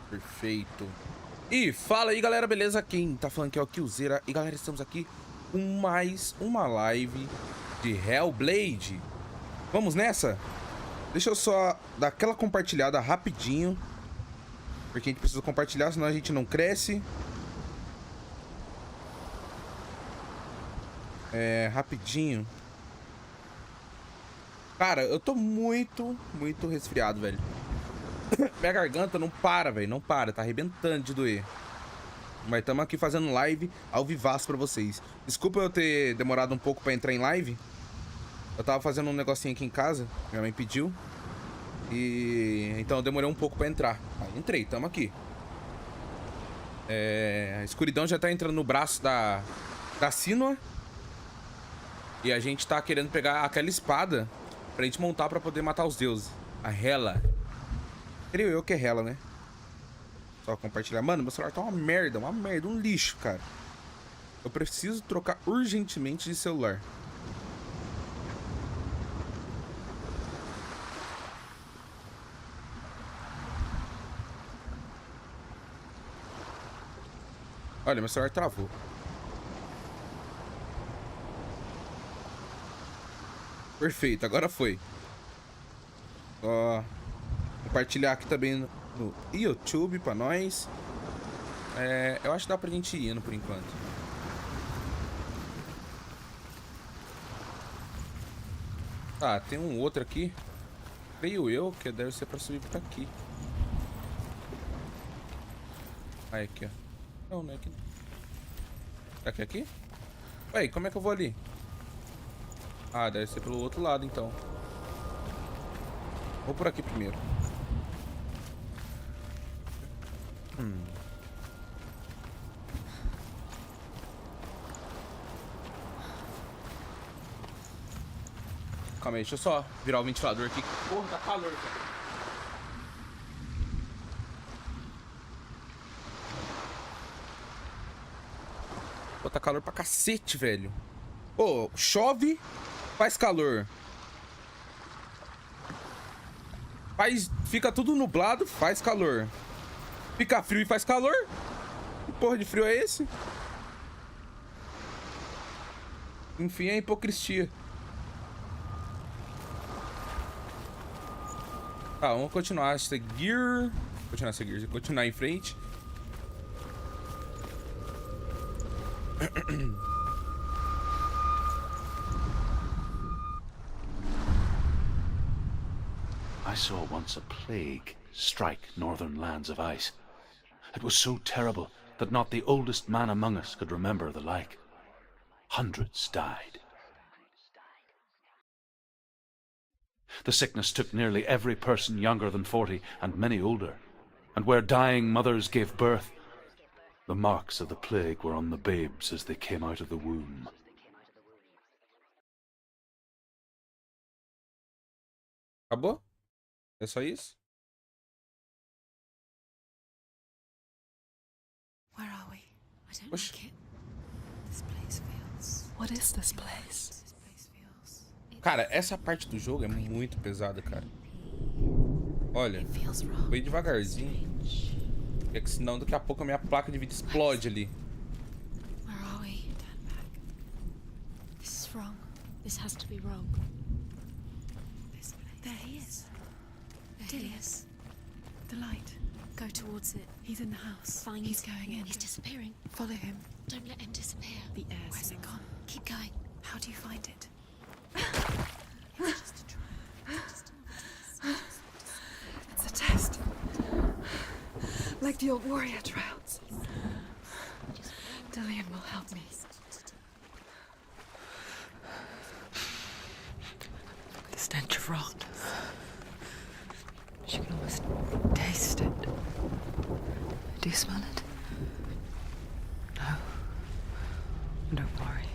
Perfeito. E fala aí, galera, beleza? Quem tá falando aqui é o Killzera. E, galera, estamos aqui com mais uma live de Hellblade. Vamos nessa? Deixa eu só dar aquela compartilhada rapidinho, porque a gente precisa compartilhar, senão a gente não cresce. Rapidinho. Cara, eu tô muito resfriado, velho. Minha garganta não para, velho. Não para, tá arrebentando de doer. Mas estamos aqui fazendo live ao vivaço pra vocês. Desculpa eu ter demorado um pouco pra entrar em live. Eu tava fazendo um negocinho aqui em casa. Minha mãe pediu. Então eu demorei um pouco pra entrar. Aí entrei, tamo aqui. A escuridão já tá entrando no braço da Senua. E a gente tá querendo pegar aquela espada pra gente montar pra poder matar os deuses. A Hela. Creio eu que é Hela, né? Só compartilhar. Mano, meu celular tá uma merda, um lixo, cara. Eu preciso trocar urgentemente de celular. Olha, meu celular travou. Perfeito, agora foi. Ó, compartilhar aqui também no YouTube pra nós. Eu acho que dá pra gente ir indo por enquanto. Tá, tem um outro aqui. Creio eu que deve ser pra subir por aqui. Aí, aqui, ó. Não, não é aqui. Aqui, aqui? Ué, como é que eu vou ali? Ah, deve ser pelo outro lado, então. Vou por aqui primeiro. Calma aí, deixa eu só virar o ventilador aqui. Porra, tá calor, cara. Pô, tá calor pra cacete, velho. Pô, chove, faz calor. Fica tudo nublado, faz calor. Fica frio e faz calor? Que porra de frio é esse? Enfim, é hipocrisia. Tá, vamos continuar a seguir. Continuar em frente. I saw once a plague strike northern lands of ice. It was so terrible that not the oldest man among us could remember the like. Hundreds died. The sickness took nearly every person younger than 40 and many older. And where dying mothers gave birth, the marks of the plague were on the babes as they came out of the womb. Acabou? É só isso? Where are we? I don't Oxe. like it. This place feels... What is this place? This place feels... Cara, essa parte do jogo é muito pesada, cara. Olha, It feels wrong. foi devagarzinho. Porque senão daqui a pouco a minha placa de vídeo explode ali. Where are we? Turn back. This is wrong. This has to be wrong. This place. There he is. Dilion. The light. Go towards it. He's in the house. Find. He's going in. He's disappearing. Follow him. Don't let him disappear. The air's Where's it gone? Keep going. How do you find it? It's just a trial. It's a test. Like the old warrior trials. Dilion will help me. The stench of rot. She can almost taste it. Do you smell it? No. Don't worry.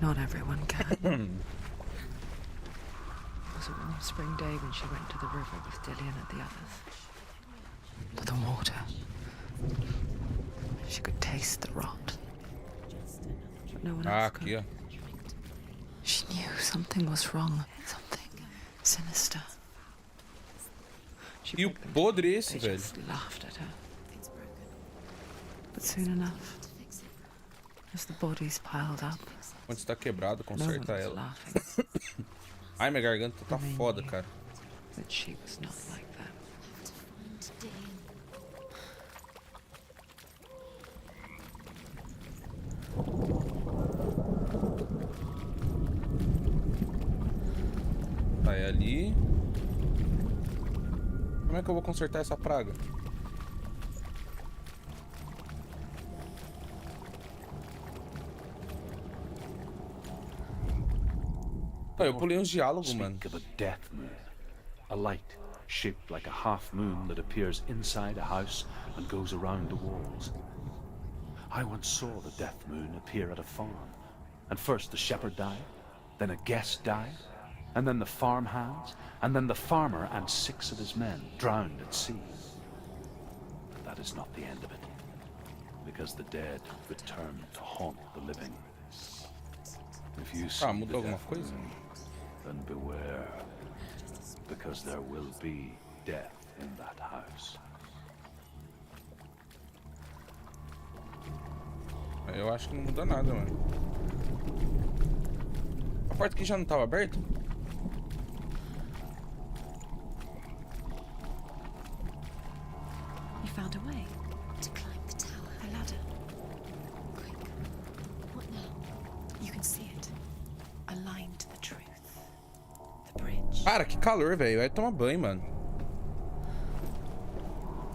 Not everyone can. It was a warm spring day when she went to the river with Dilion and the others. To the water. She could taste the rot. But no one else could. Aqui, ó. She knew something was wrong. Something sinister. She E o begged them podre to- esse, they velho. just laughed at her. It's But soon enough, as the bodies piled up, Quando está quebrado, no one conserta was ela. laughing. Ai, minha garganta tá They foda, knew cara. That she was not like them. Tá, é ali. Como é que eu vou consertar essa praga? Ah, eu pulei uns diálogos, mano. Speak of a death moon, a light shaped like a half moon that appears inside a house and goes around the walls. I once saw the death moon appear at a farm, and first the shepherd died, then a guest died, and then the farm hands, and then the farmer and 6 of his men drowned at sea. But that is not the end of it, because the dead return to haunt the living. If you see the mudou alguma death coisa? moon, then beware, because there will be death in that house. Eu acho que não mudou nada, mano. A porta aqui já não tava aberta? You found a way to climb the tower. The ladder. Quick. What now? You can see it. Aligned to the truth. The bridge. Cara, que calor, velho. Vai tomar banho, mano.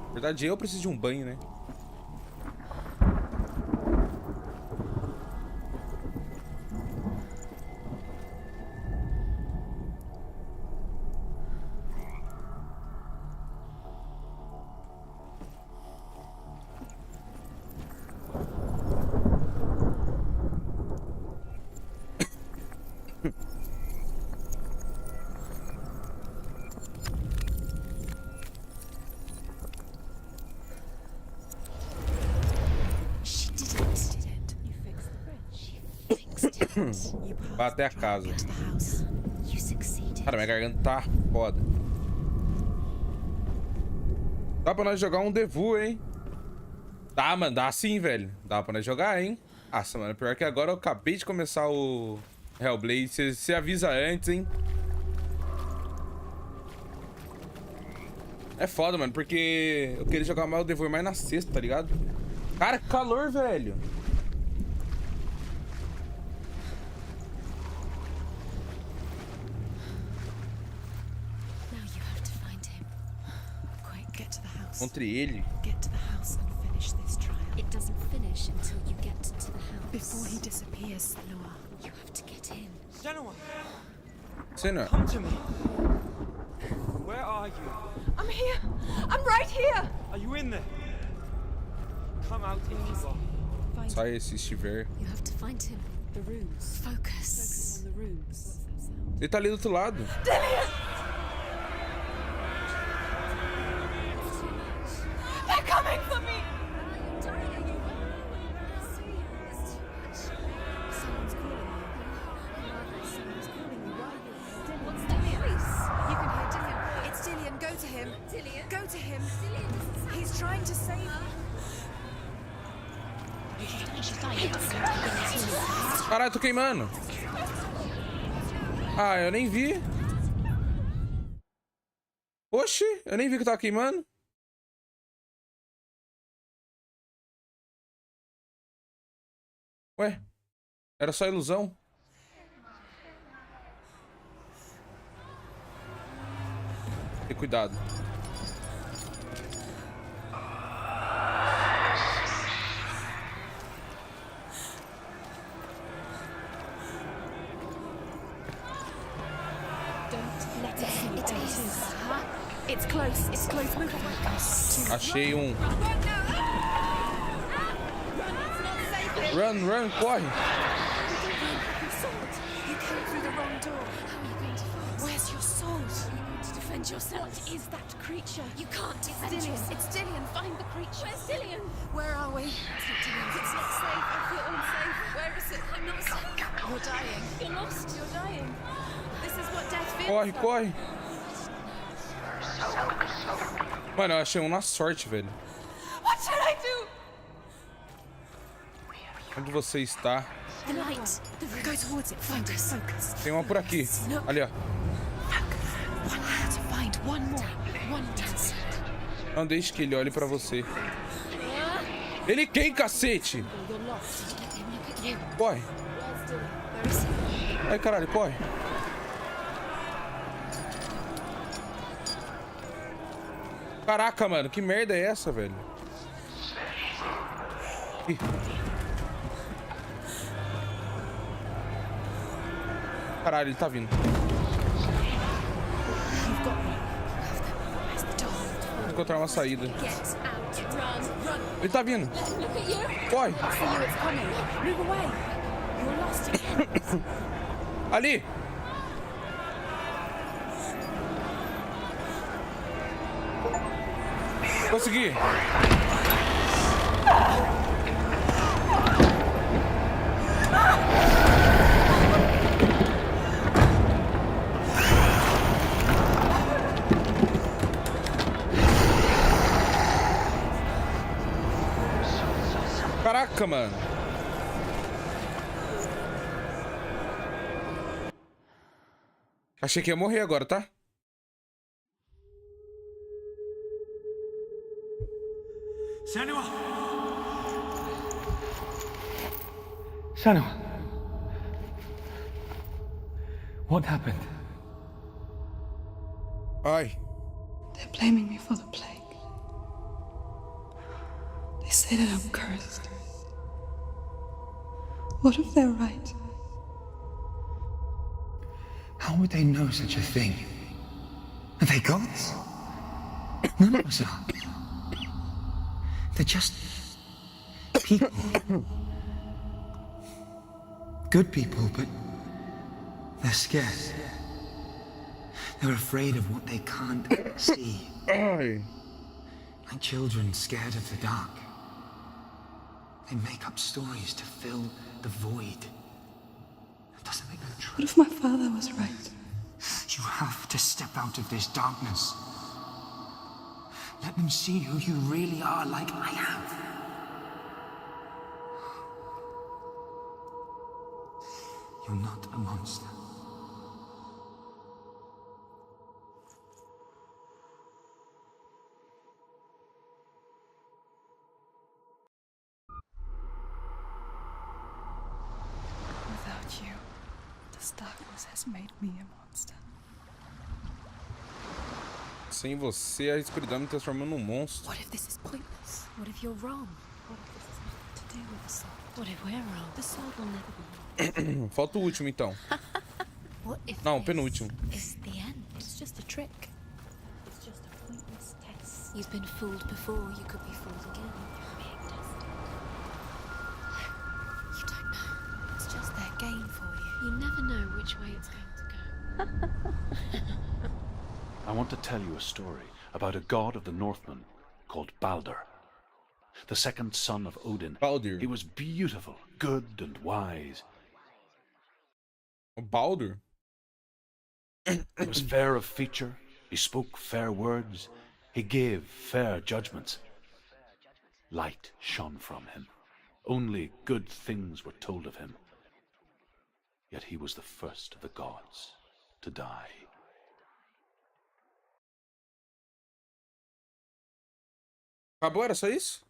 Na verdade, eu preciso de um banho, né? Vai até a casa. Cara, minha garganta tá foda. Dá pra nós jogar um Devu, hein? Dá, mano. Dá sim, velho. Dá pra nós jogar, hein? Nossa, mano. Pior que agora eu acabei de começar o Hellblade. Você avisa antes, hein? É foda, mano. Porque eu queria jogar mais o Devu mais na sexta, tá ligado? Cara, que calor, velho. Encontre ele. Get to the house and finish this trial. It doesn't finish until you get to the house. Before he disappears, Senua. You have to get in. Senua. Come to me. Where are you? I'm here! I'm right here! Are you in there? Come out if you are. Sai se estiver. You have to find him. The runes. Focus on the runes. Ele tá ali do outro lado. Dilion! They're coming for me! Go to him. Dilion. Go to him. He's trying to save her. Caralho, tô queimando. Ah, eu nem vi. Oxi, eu nem vi que eu tava queimando. Ué, era só ilusão. Tem cuidado. It's close. It's close. Move away. Achei um. Run, run, corre. You came through the wrong door. How are you going to fight? Where's your sword? You're going to defend yourself. What is that creature? You can't defend yourself. It's Dilion. Find the creature. Where's Dilion? Where are we? It's not Dilion. It's not safe. I feel unsafe. Where is it? I'm not safe. You're dying. You're lost. You're dying. This is what death feels. Corre, corre. Mano, eu achei um na sorte, velho. What should I do? Onde você está? The light. Go towards it. Find us. Focus. Tem uma por aqui. Ali, ó. One more to find. One more. One more. Não deixe que ele olhe pra você. Ele quem, cacete? You're lost. Let him look at you. Corre. Where is he? Ai, caralho, corre. Caraca, mano, que merda é essa, velho? Ih. Caralho, ele tá vindo. Vou encontrar uma saída. Get out. Run. Run. Ele tá vindo. Look at you. Corre. I see you. It's coming. Move away. You're lost again. Ali. Consegui. Caraca, mano. Achei que ia morrer agora, tá? Senua! Senua! What happened? Ai. They're blaming me for the plague. They say that I'm cursed. What if they're right? How would they know such a thing? Are they gods? None of us are. They're just people. Good people, but they're scared. They're afraid of what they can't see. Ai. Like children scared of the dark. They make up stories to fill the void. That doesn't make them true. What if my father was right? You have to step out of this darkness. Let them see who you really are, like I have. You're not a monster. Without you, this darkness has made me a monster. Sem você, a escuridão me transformou num monstro. What if this is pointless? What if you're wrong? What if this has nothing to do with the sword? What if we're wrong? The sword will never be wrong. Falta o último, então. What if Não, this penúltimo. is the end? It's just a trick. It's just a pointless test. You've been fooled before, you could be fooled again. You're being tested. You don't know. It's just their game for you. You never know which way it's going to go. I want to tell you a story about a god of the Northmen called Baldur, the second son of Odin. Baldur. He was beautiful, good, and wise. Baldur? He was fair of feature, he spoke fair words, he gave fair judgments. Light shone from him. Only good things were told of him. Yet he was the first of the gods to die. Acabou? Era só isso?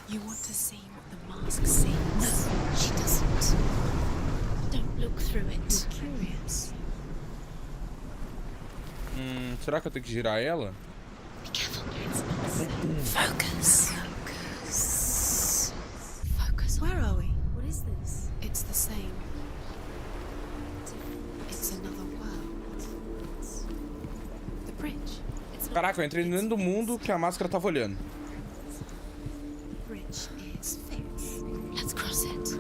You want to see what the mask sees? No, she doesn't. Don't look through it. You're curious. Será que eu tenho que girar ela? Be careful. Focus. Focus. Focus. Where are we? What is this? It's the same. It's another world. Caraca, eu entrei dentro do mundo que a máscara tava olhando. Bridge is fixed. Let's cross it.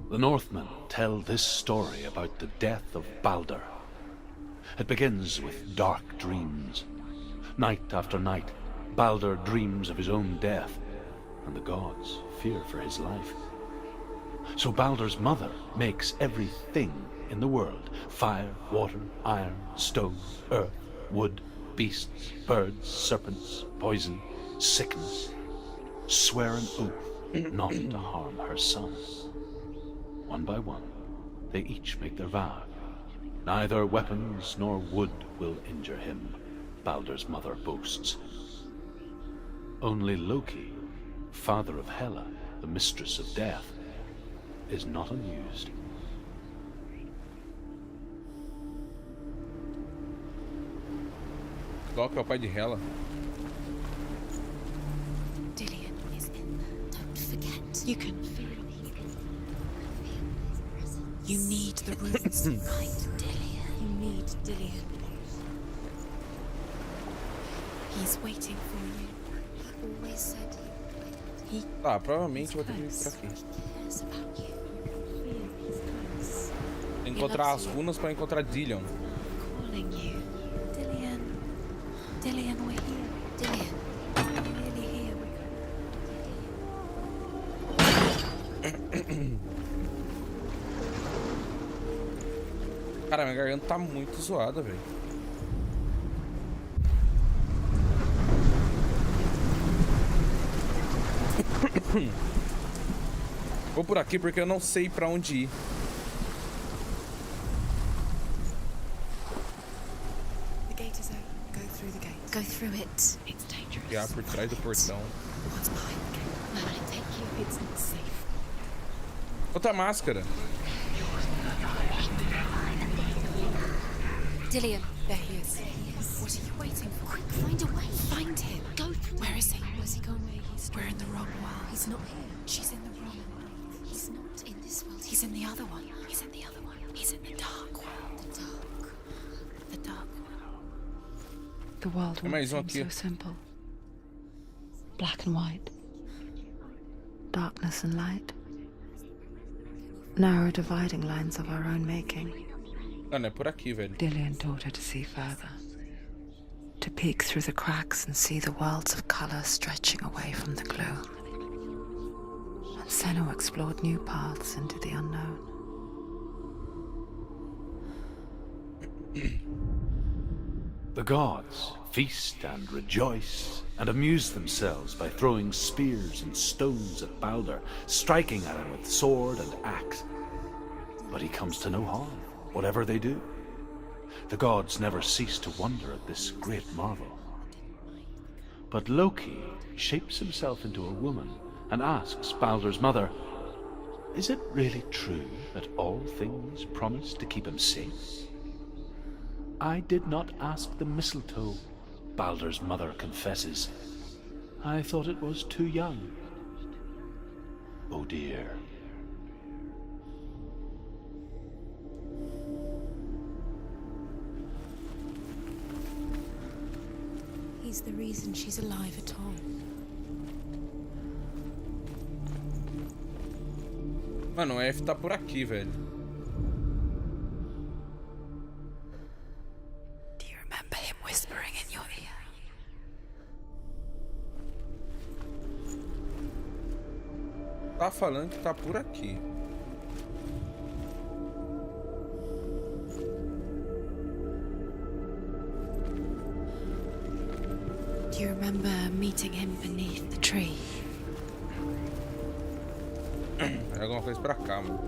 The Northmen tell this story about the death of Baldur. It begins with dark dreams. Night after night, Baldur dreams of his own death, and the gods fear for his life. So Baldur's mother makes everything in the world, fire, water, iron, stone, earth, wood, beasts, birds, serpents, poison, sickness, swear an oath not to harm her son. One by one, they each make their vow. Neither weapons nor wood will injure him, Baldur's mother boasts. Only Loki, father of Hela, the mistress of death, is not amused. Loki é o pai de Hela. Dilion is in there. Don't forget. You can feel it. You need the runes. Find Dilion. You need Dilion. He's waiting for you. He always said he would. Tá, provavelmente vou ter que ir pra aqui. Cares about you. He's close. Encontrar as runas pra encontrar Dilion. Calling you. Dilion. Dilion, we're here. Dilion. We're really here. Cara, minha garganta tá muito zoada, velho. Vou por aqui porque eu não sei pra onde ir. The gate is open. Go through the gate. Go through it. It's dangerous. Guiar por trás do portão. What's behind the gate? Where will it take you? It's not safe. Outra máscara. Dilion, there he is. What are you waiting for? Quick, find a way. Find him. Go through. Where is he? Where's he gone? We're in the wrong world. He's not here. She's in the wrong world. He's not in this world. He's in the other one. He's in the other one. He's in the dark world. The dark world. The world Tem mais once um seemed aqui. so simple. Black and white. Darkness and light. Narrow dividing lines of our own making. Ah, não é por aqui, velho. Dilion taught her to see further. To peek through the cracks and see the worlds of color stretching away from the gloom. And Senua explored new paths into the unknown. The gods feast and rejoice and amuse themselves by throwing spears and stones at Baldur, striking at him with sword and axe. But he comes to no harm, whatever they do. The gods never cease to wonder at this great marvel. But Loki shapes himself into a woman and asks Baldur's mother, "Is it really true that all things promise to keep him safe?" "I did not ask the mistletoe," Baldur's mother confesses. "I thought it was too young." Oh dear. He's the reason she's alive at all. Mano, o F tá por aqui, velho. Do you remember him whispering in your ear? Tá falando que tá por aqui. Do you remember meeting him beneath the tree? É alguma coisa pra cá, mano.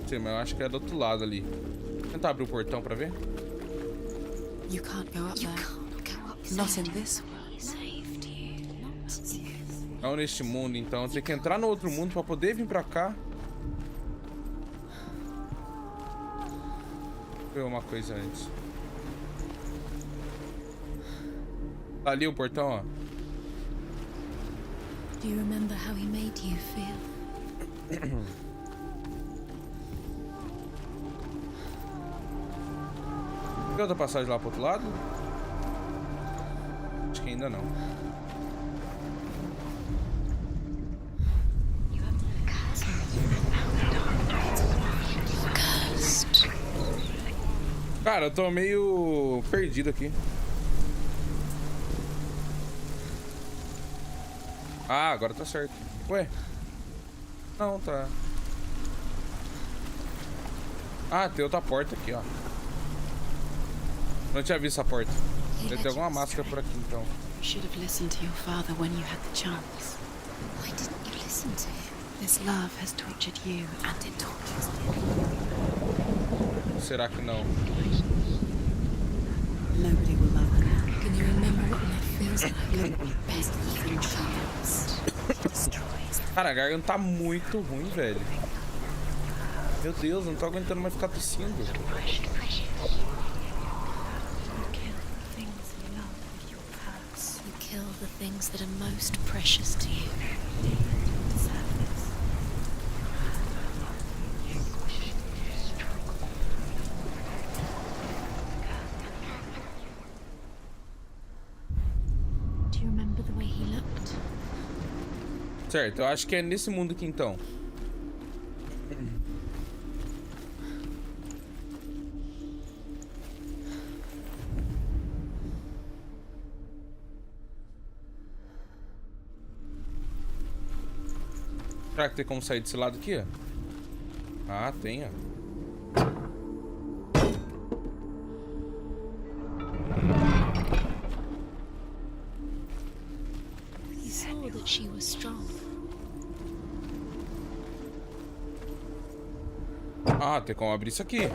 Sim, mas eu acho que é do outro lado ali. Vou tentar abrir o portão pra ver. You can't go up there. Not in this world. Saved you. Not you. Não neste mundo, então. Eu tenho que entrar no outro mundo pra poder vir pra cá. Vou ver uma coisa antes. Tá ali o portão, ó. Do you remember how he made you feel? Tem outra passagem lá pro outro lado? Acho que ainda não. Cara, eu tô meio perdido aqui. Ah, agora tá certo. Ué? Não, tá. Ah, tem outra porta aqui, ó. Não tinha visto essa porta. Deve ter alguma máscara por aqui, então. Should have listened to your father when you had the chance. Why didn't you listen to him? This love has tortured you, and it tortures me. Será que não? Nobody will love her now. Can you remember what love feels like? Best thing she knows. He destroys. Cara, a garganta tá muito ruim, velho. Meu Deus, não tô aguentando mais ficar tossindo. You kill the things you love with your curse. You kill the things that are most precious to you. You deserve this. Do you remember the way he looked? Certo, eu acho que é nesse mundo aqui, então. Será que tem como sair desse lado aqui, ó? Ah, tem, ó. He saw that she was strong. Ah, tem como abrir isso aqui.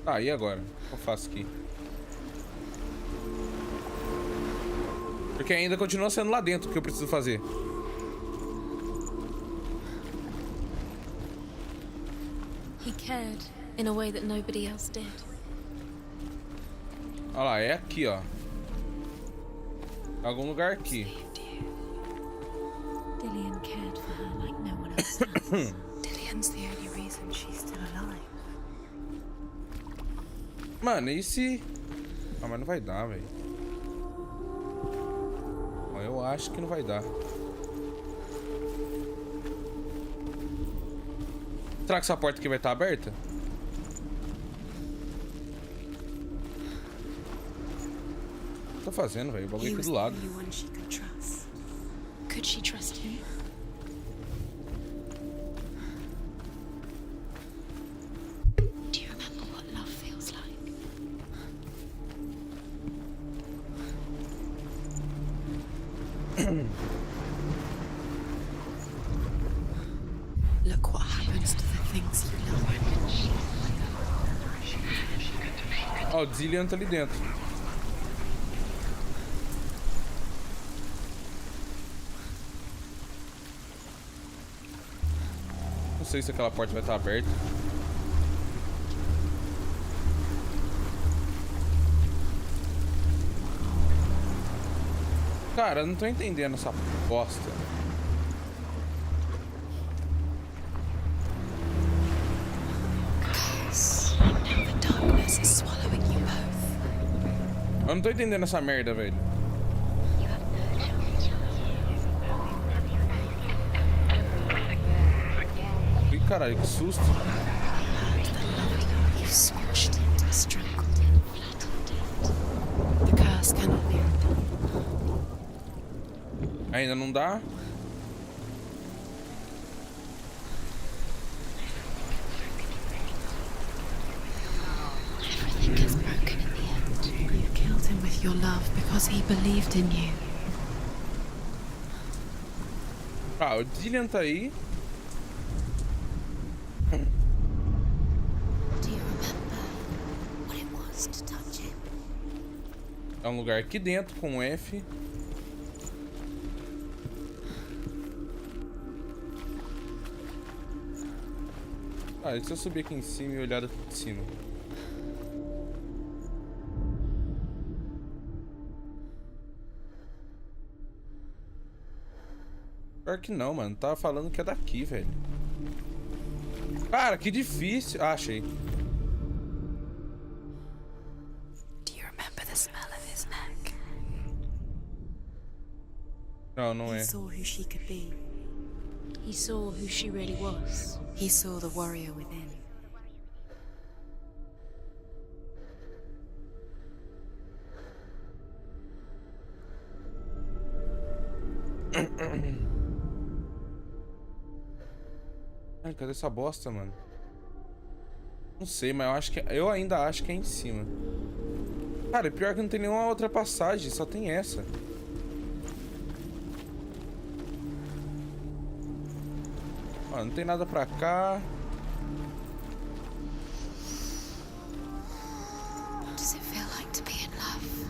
Tá, e agora? O que eu faço aqui? Porque ainda continua sendo lá dentro o que eu preciso fazer. He cared in a way that nobody else did. Olha lá, é aqui, ó. Algum lugar aqui. Dilion cared for her like no one else has. Dilion's the only reason she's still alive. Mano, e se... Ah, mas não vai dar, velho. Eu acho que não vai dar. Será que essa porta aqui vai estar aberta? O que tô fazendo, velho? O bagulho aqui do lado. The only one she could trust. Could she trust him? Do you remember what love feels like? Look what happens to the things you love. Ó, o Dilion tá ali dentro. Não sei se aquela porta vai estar aberta. Cara, eu não tô entendendo essa bosta. The darkness is swallowing you both. Eu não tô entendendo essa merda, velho. Ih, caralho, que susto. You squashed it, strangled it, flattened it. The curse cannot be undone. Ainda não dá? Everything gets broken in the end. You killed him with your love because he believed in you. Ah, o Dilion tá aí. Do you remember what it was to touch him? É um lugar aqui dentro com um F. Ah, e se eu subir aqui em cima e olhar daqui de cima? Pior que não, mano. Tava falando que é daqui, velho. Cara, que difícil. Ah, achei. Do you remember the smell of his neck? Não, não He é. saw who she could be. He saw who she really was. He saw the warrior within. Ai, cadê essa bosta, mano? Não sei, mas eu acho que... Eu ainda acho que é em cima. Cara, pior que não tem nenhuma outra passagem, só tem essa. Ó, não tem nada pra cá. What does it feel like to be in love?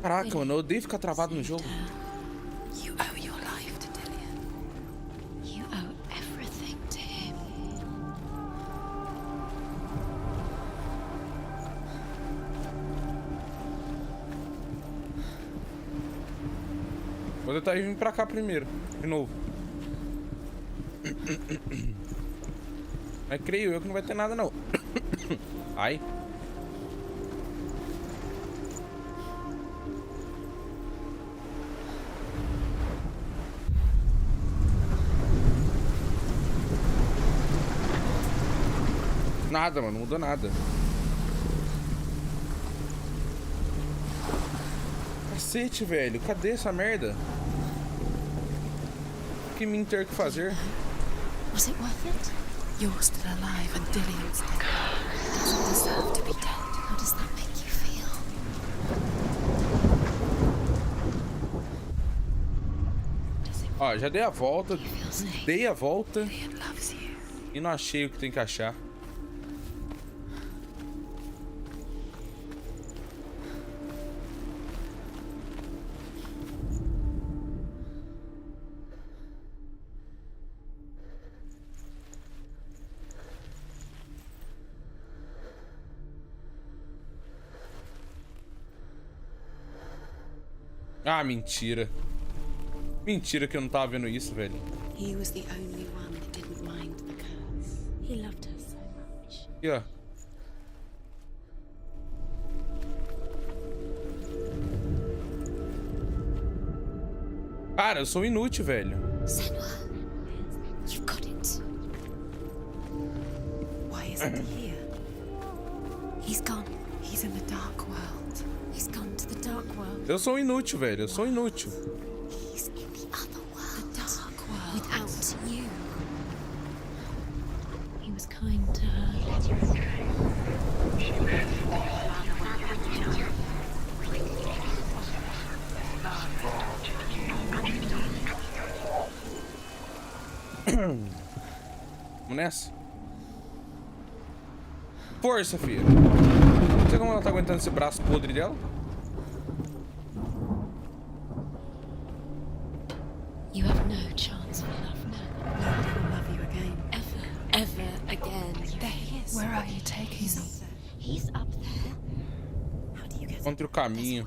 Caraca, mano, eu odeio ficar travado no jogo. You owe your life to Dilion. You owe everything to him. Vou tentar vir pra cá primeiro, de novo. Mas creio eu que não vai ter nada, não. Ai. Nada, mano, não mudou nada. Cacete, velho, cadê essa merda? O que me ter que fazer? Was it worth it? You're still alive and Dilion's dead. He doesn't deserve to be dead. How does that make you feel? Ó, já dei a volta, Feel safe. dei a volta Dilion loves you. e não achei o que tem que achar. Ah, mentira. Mentira que eu não tava vendo isso, velho. He was the only one that didn't mind the curse. He loved her so much. Aqui, ó. Cara, eu sou inútil, velho. Senua, you've got it. Why isn't he here? He's gone. He's in the dark world. He's gone to the dark world. Eu sou inútil, velho. Eu sou inútil. He's in the other world. The dark world. Without you. He was kind to her. Vamos nessa? Força, filha. Não sei como ela tá aguentando esse braço podre dela. You have no chance for love now. Nobody will love you again. Ever again. There he is. Where are you taking me? He's up there. How do you get Encontre o caminho.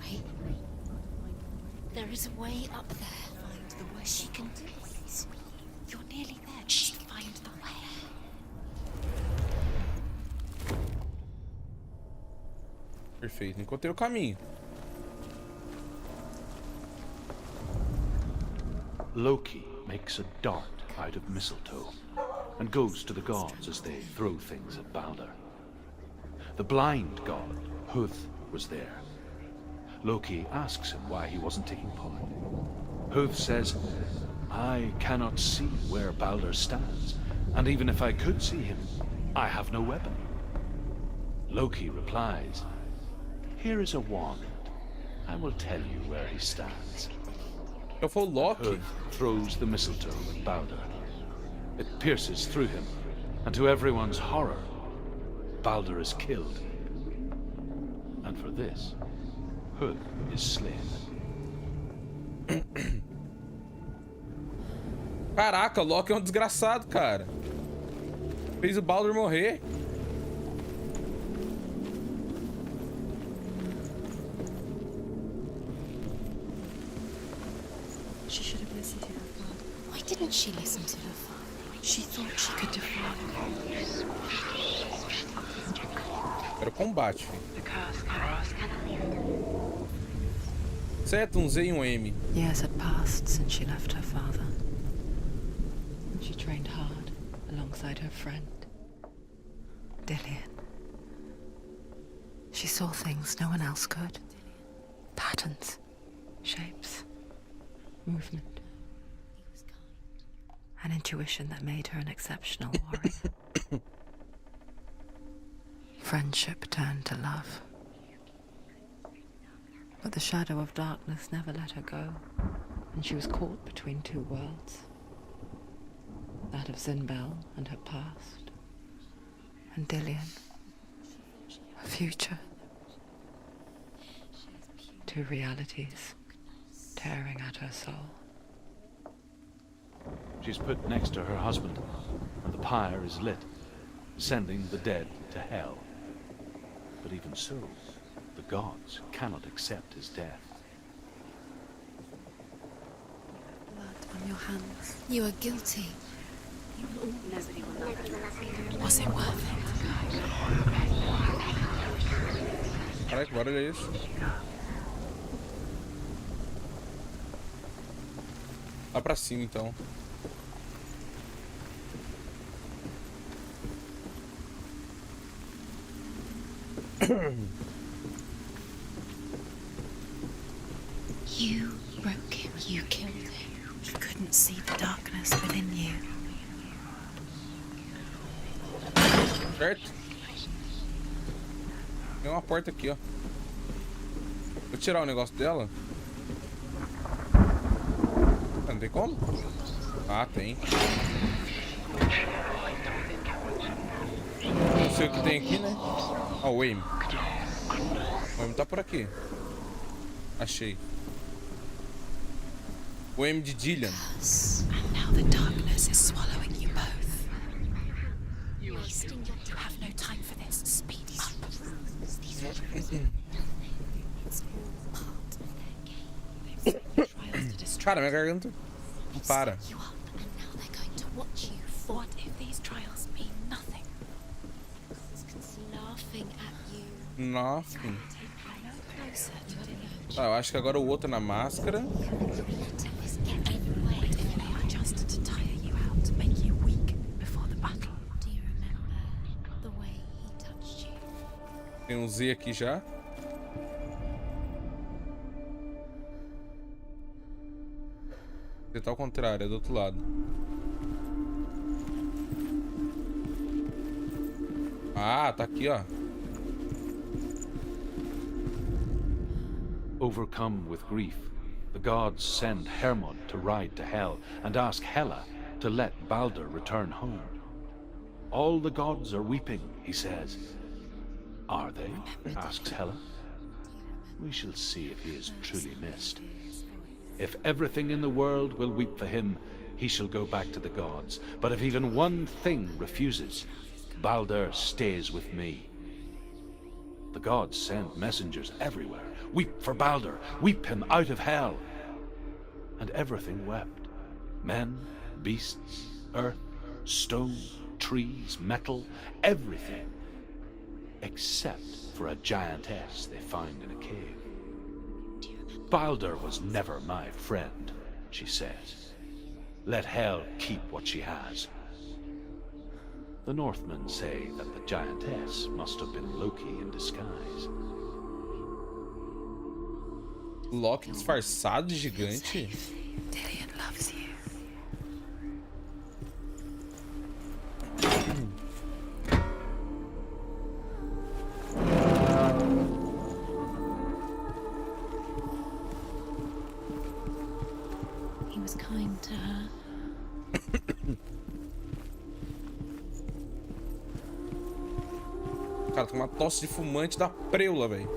There is a way up there. Find the way. She can do it. You're nearly there. Just find the way. Perfeito, encontrei o caminho. Loki makes a dart out of mistletoe and goes to the gods as they throw things at Balder. The blind god, Huth, was there. Loki asks him why he wasn't taking part. Huth says, I cannot see where Balder stands, and even if I could see him, I have no weapon. Loki replies, here is a wand. I will tell you where he stands. Eu for o Loki. Huth throws the mistletoe at Balder. It pierces through him, and to everyone's horror, Balder is killed. And for this, Huth is slain. Caraca, o Loki é um desgraçado, cara. Fez o Baldur morrer. But she listened to her father. She thought she could defy him. Era o combate, filho. The curse passed. Certo, um Z e um M. Years had passed since she left her father. And she trained hard alongside her friend, Dilion. She saw things no one else could. Patterns, shapes, movement. An intuition that made her an exceptional warrior. Friendship turned to love. But the shadow of darkness never let her go, and she was caught between two worlds. That of Zinbel and her past, and Dilion, her future. Two realities tearing at her soul. She's put next to her husband, and the pyre is lit, sending the dead to hell. But even so, the gods cannot accept his death. Blood on your hands. You are guilty. Was it worth it? Caraca, que barulho é isso? Lá pra cima, então. You broke him. You killed him. You couldn't see the darkness within you. Certo? Tem uma porta aqui, ó. Vou tirar o negócio dela. Não tem como? Ah, tem. Não sei o que tem aqui, né? Ó, o aim. O aim tá por aqui. Achei. O aim de Dilion. And now the darkness is swallowing you both. You have no time for this. Speed up. It's all part of their game. Trials to destroy Cara, minha garganta não para. you up, and now they're going to watch you. What if these trials mean nothing? Laughing at you. Nossa. Closer to the Ah, eu acho que agora o outro na máscara. just to tire you out, to make you weak before the battle. Do you remember the way he touched you? Tem um Z aqui já. Z tá ao contrário, é do outro lado. Ah, tá aqui, ó. Overcome with grief, the gods send Hermod to ride to Hell and ask Hela to let Balder return home. All the gods are weeping, he says. Are they? Asks Hela. We shall see if he is truly missed. If everything in the world will weep for him, he shall go back to the gods. But if even one thing refuses, Balder stays with me. The gods send messengers everywhere. Weep for Balder, weep him out of hell. And everything wept. Men, beasts, earth, stone, trees, metal, everything. Except for a giantess they find in a cave. Balder was never my friend, she says. Let hell keep what she has. The Northmen say that the giantess must have been Loki in disguise. Loki disfarçado de gigante? Dilion loves you. He was kind to her. Cara, tem uma tosse de fumante da preula, velho.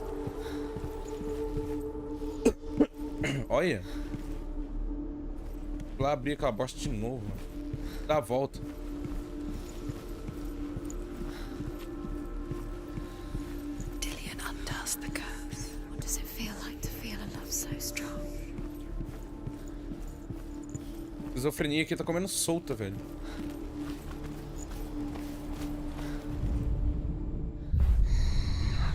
Olha. Vou lá abrir aquela bosta de novo, mano. Dá a volta. Dilion undoes the curse. What does it feel like to feel a love so strong? Os esquizofrenia aqui tá comendo solta, velho.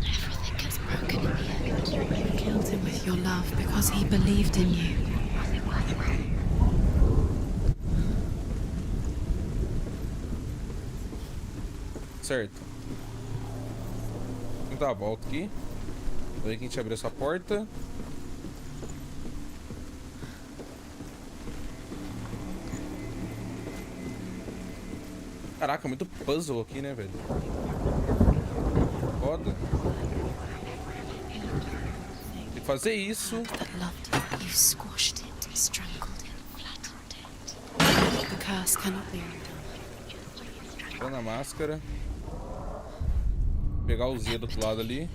Everything gets broken in the end. You killed him with your love because he believed in you. Certo. Vamos dar a volta aqui. Vamos ver que a gente abriu essa porta. Caraca, muito puzzle aqui, né, velho? Foda. Tem que fazer isso. That loved you, you squashed it, strangled it, flattened it. The curse cannot be undone. Tá na máscara. Pegar o Z do outro lado ali.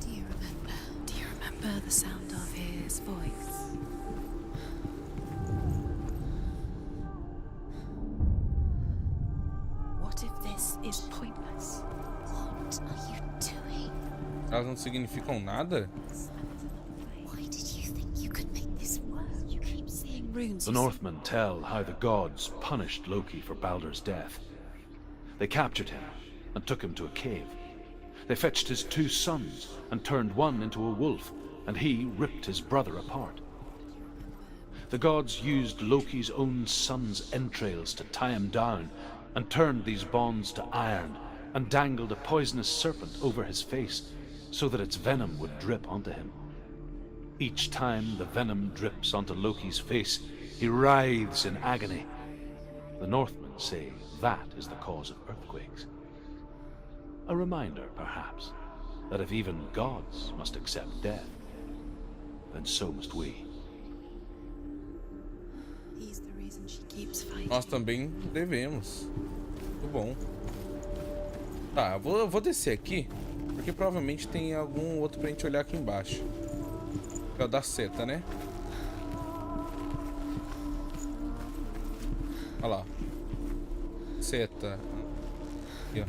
Do you remember? Do you remember the sound of his voice? What if this is pointless? What are you doing? Elas não significam nada? Why did you think you could make this work? You keep seeing runes. The Northmen tell how the gods punished Loki for Baldur's death. They captured him and took him to a cave. They fetched his 2 sons and turned one into a wolf, and he ripped his brother apart. The gods used Loki's own son's entrails to tie him down, and turned these bonds to iron, and dangled a poisonous serpent over his face, so that its venom would drip onto him. Each time the venom drips onto Loki's face, he writhes in agony. The Northmen say that is the cause of earthquakes. A reminder, perhaps, that if even gods must accept death, then so must we. He's the reason she keeps fighting. Nós também devemos. Muito bom. Tá, eu vou descer aqui, porque provavelmente tem algum outro pra gente olhar aqui embaixo. Que é o da seta, né? Olha lá. Seta. Aqui, ó.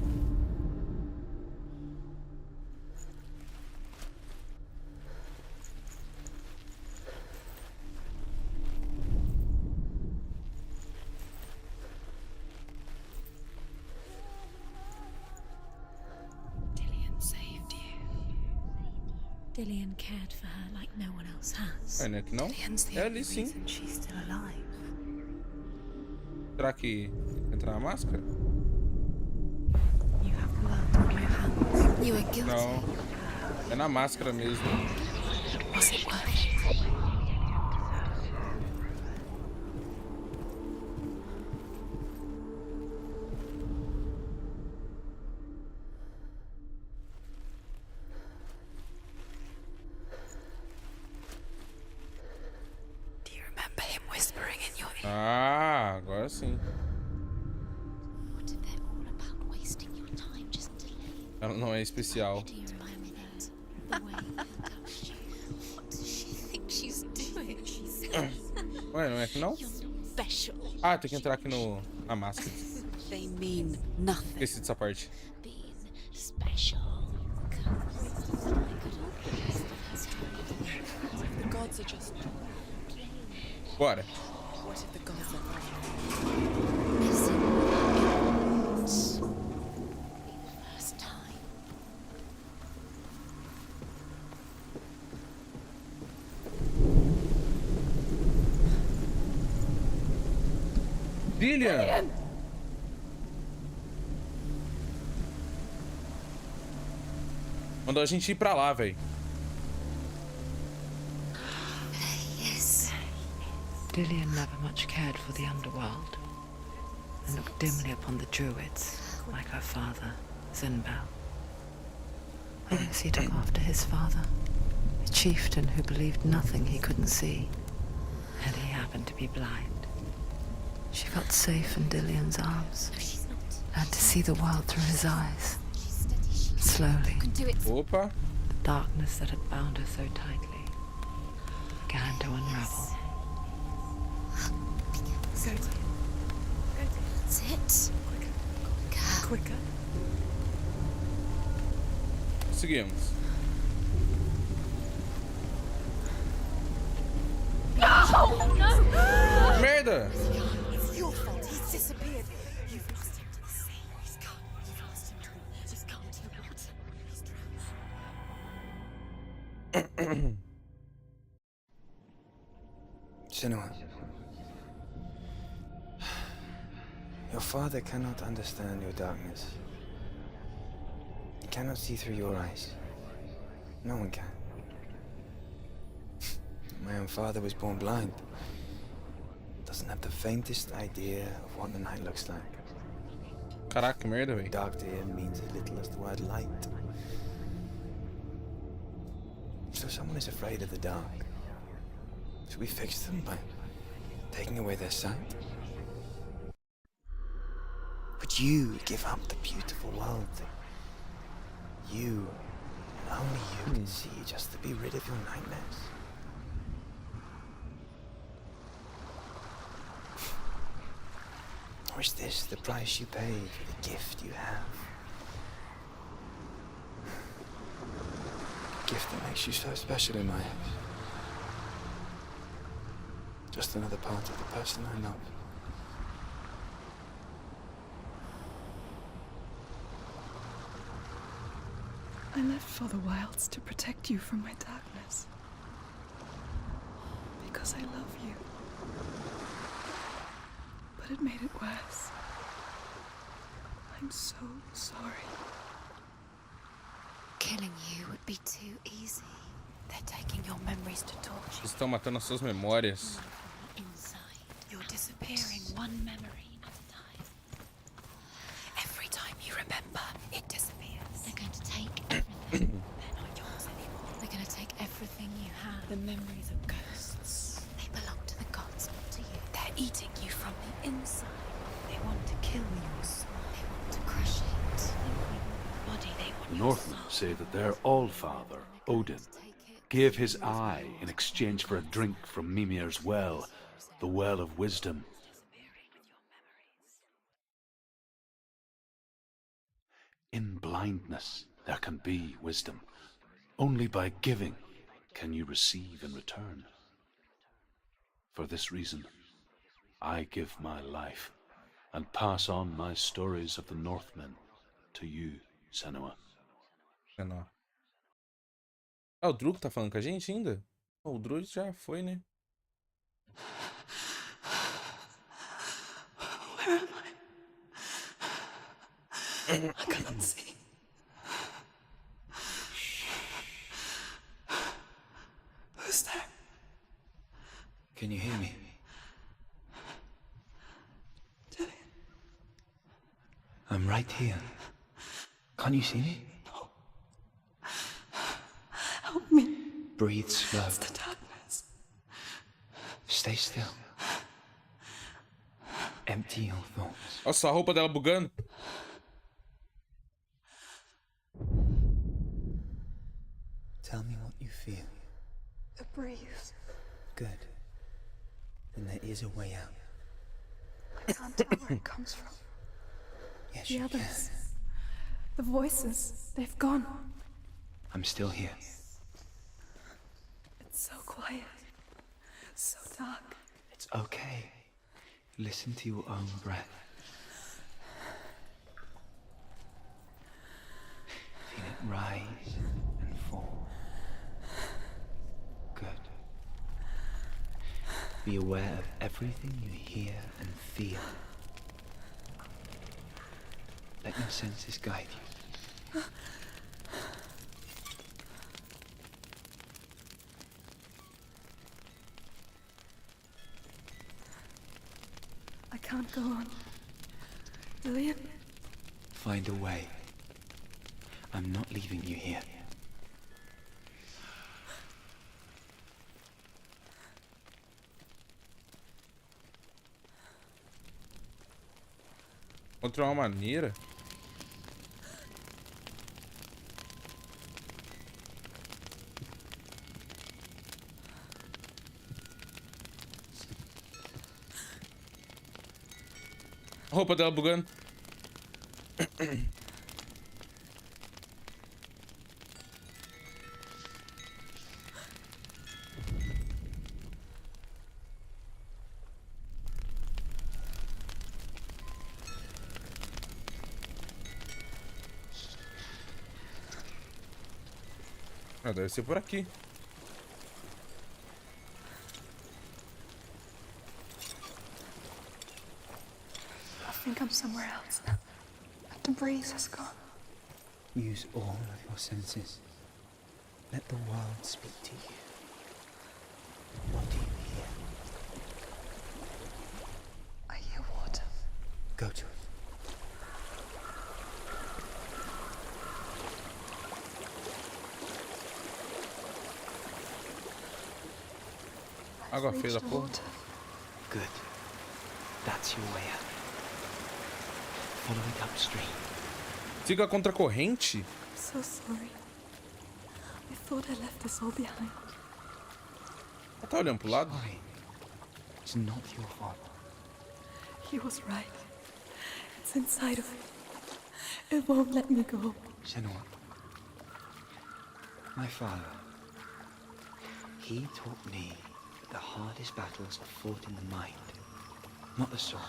Dilion saved you. Dilion cared for her like no one else has. É, né? Que não? Dilion's the É only ali sim. reason she's still alive. Será que entrar na máscara? You have blood on your hands. You are guilty. Não. É na máscara mesmo. Was it worth it? Do you remember him whispering in your ear? Ah, agora sim. What if they're all about wasting your time just delaying? Ela não é especial. Do you remember that? The way he touched you. What does she think she's doing? Ué, não é que não? You're special. Ah, tem que entrar aqui no na máscara. They mean nothing. Esqueci dessa parte. Being special. The gods are just. Bora. What if the gods are Listen. It will be the first time. Dilion! Mandou a gente ir pra lá, velho. Yes. Dilion never much cared for the underworld, and looked dimly upon the druids, like her father, Zinbel. I guess he took after his father, a chieftain who believed nothing he couldn't see, and he happened to be blind. She felt safe in Dilion's arms, No, she's not. learned to see the world through his eyes. She's steady. She Slowly, can do it. Opa. the darkness that had bound her so tightly began to unravel. That's it. Quicker. quicker? Seguimos. No! Merda! Senua, your father cannot understand your darkness. He cannot see through your eyes. No one can. My own father was born blind. Doesn't have the faintest idea of what the night looks like. Caraca, que merda, velho. Dark to him means as little as the word light. So someone is afraid of the dark. Should we fix them by taking away their sight? Would you give up the beautiful world that you, and only you, can see just to be rid of your nightmares? Or is this the price you pay for the gift you have? A gift that makes you so special in my eyes. Just another part of the person I love. I left for the wilds to protect you from my darkness. Because I love you. But it made it worse. I'm so sorry. Killing you would be too easy. They're taking your memories to torture. Eles estão matando as suas memórias. Inside, you're disappearing one memory at a time. Every time you remember, it disappears. They're going to take everything. They're not yours anymore. They're going to take everything you have. The memories are ghosts. They belong to the gods, not to you. They're eating you from the inside. They want to kill your soul. They want to crush it. They want your body. They want The your Northmen soul. say that their all-father, Odin, gave his eye in exchange for a drink from Mimir's well, the well of wisdom. In blindness, there can be wisdom. Only by giving can you receive in return. For this reason, I give my life and pass on my stories of the Northmen to you, Senua. Não. Ah, o Drugo tá falando com a gente ainda? Oh, o Drugo já foi, né? Where am I? I cannot see. Who's there? Can you hear me? Dilion. I'm right here. Can't you see me? Help me. Breathe slow. It's the darkness. Stay still. Empty your thoughts. Nossa, a roupa dela bugando. Tell me what you feel. The breeze. Good. Then there is a way out. I can't tell where it comes from. Yes, The you can. others. The voices. They've gone. I'm still here. It's so quiet. So dark. It's okay. Listen to your own breath. Feel it rise and fall. Good. Be aware of everything you hear and feel. Let your senses guide you. I can't go on. Dilion? Find a way. I'm not leaving you here. Encontrou uma maneira. A roupa dela bugando. Ah, deve ser por aqui. somewhere else now. The breeze has gone. Use all of your senses. Let the world speak to you. What do you hear? I hear water. Go to it. Água feia da Reached the porra. water. Good. That's your way out. Follow it upstream. Siga contra a corrente? So sorry. I thought I left this all behind. Ela tá olhando pro lado? Sorry. It's not your fault. He was right. It's inside of me. It won't let me go. Senua. My father. He taught me that the hardest battles are fought in the mind, not the sword.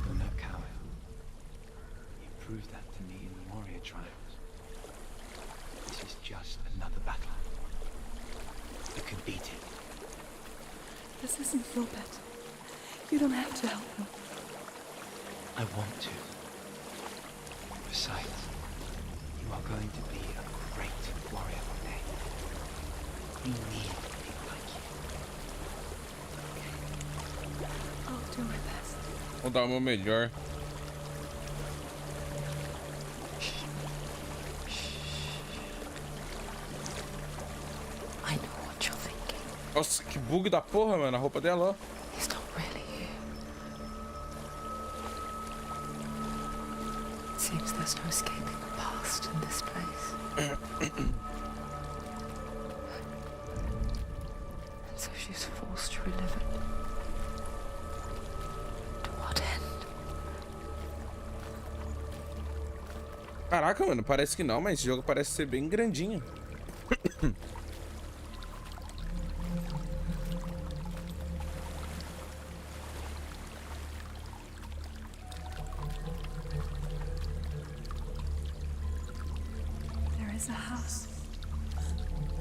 You're no coward. You proved that to me in the warrior trials. This is just another battle. You can beat it. This isn't your bet. You don't have to help me. I want to. Besides, you are going to be a great warrior one day. We need people like you. I'll do my best. Vou dar o meu melhor. I know what you're thinking. Nossa, que bug da porra, mano. A roupa dela, ó. He's not really here. It seems there's no escaping the past in this place. And so she's forced to relive it. To what end? Caraca, mano. Parece que não, mas esse jogo parece ser bem grandinho. There is a house.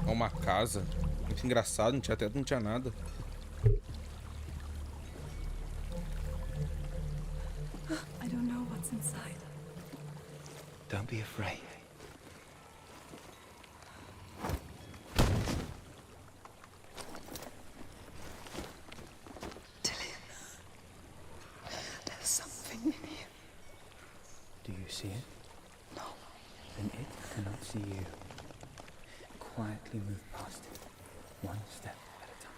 É uma casa. Muito engraçado, não tinha teto, não tinha nada. I don't know what's inside. Don't be afraid. Dilion. There's something in here. Do you see it? No. Then it cannot see you. Quietly move past it, one step at a time.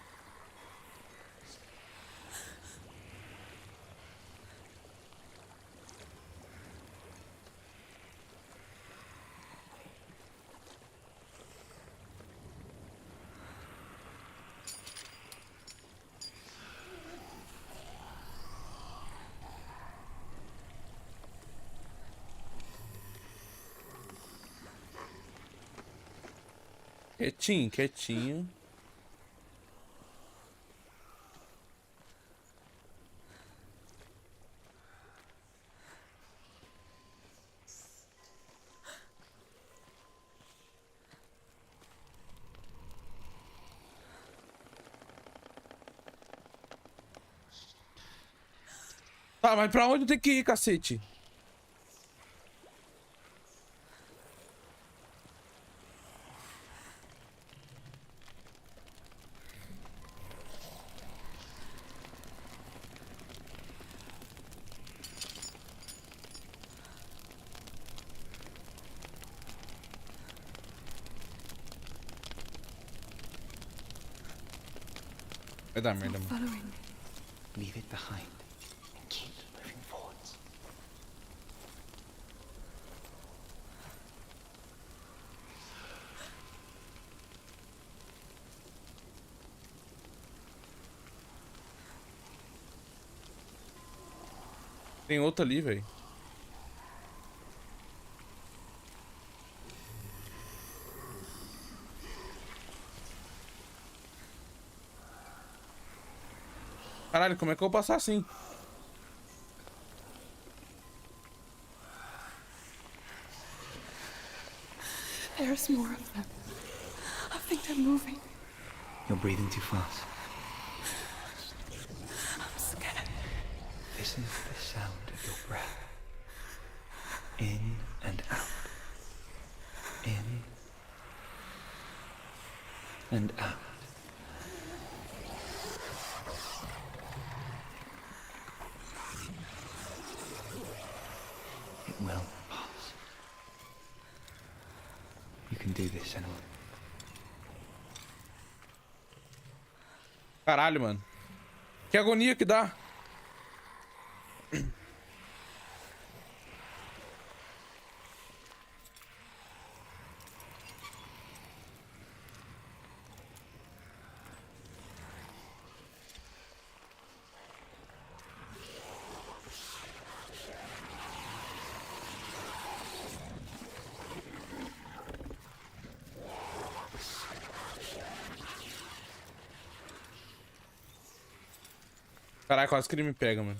Quietinho, quietinho. Tá, mas pra onde eu tenho que ir, cacete? Vai dar merda, mano. Following me. Leave it behind and keep moving forwards. Tem outro ali, velho. Caralho, como é que eu vou passar assim? There's more of them. I think they're moving. You're breathing too fast. I'm scared. This Listen to the sound of your breath. In and out. In and out. It will pass. You can do this, Senua. Caralho, mano. Que agonia que dá. Caralho, quase que ele me pega, mano.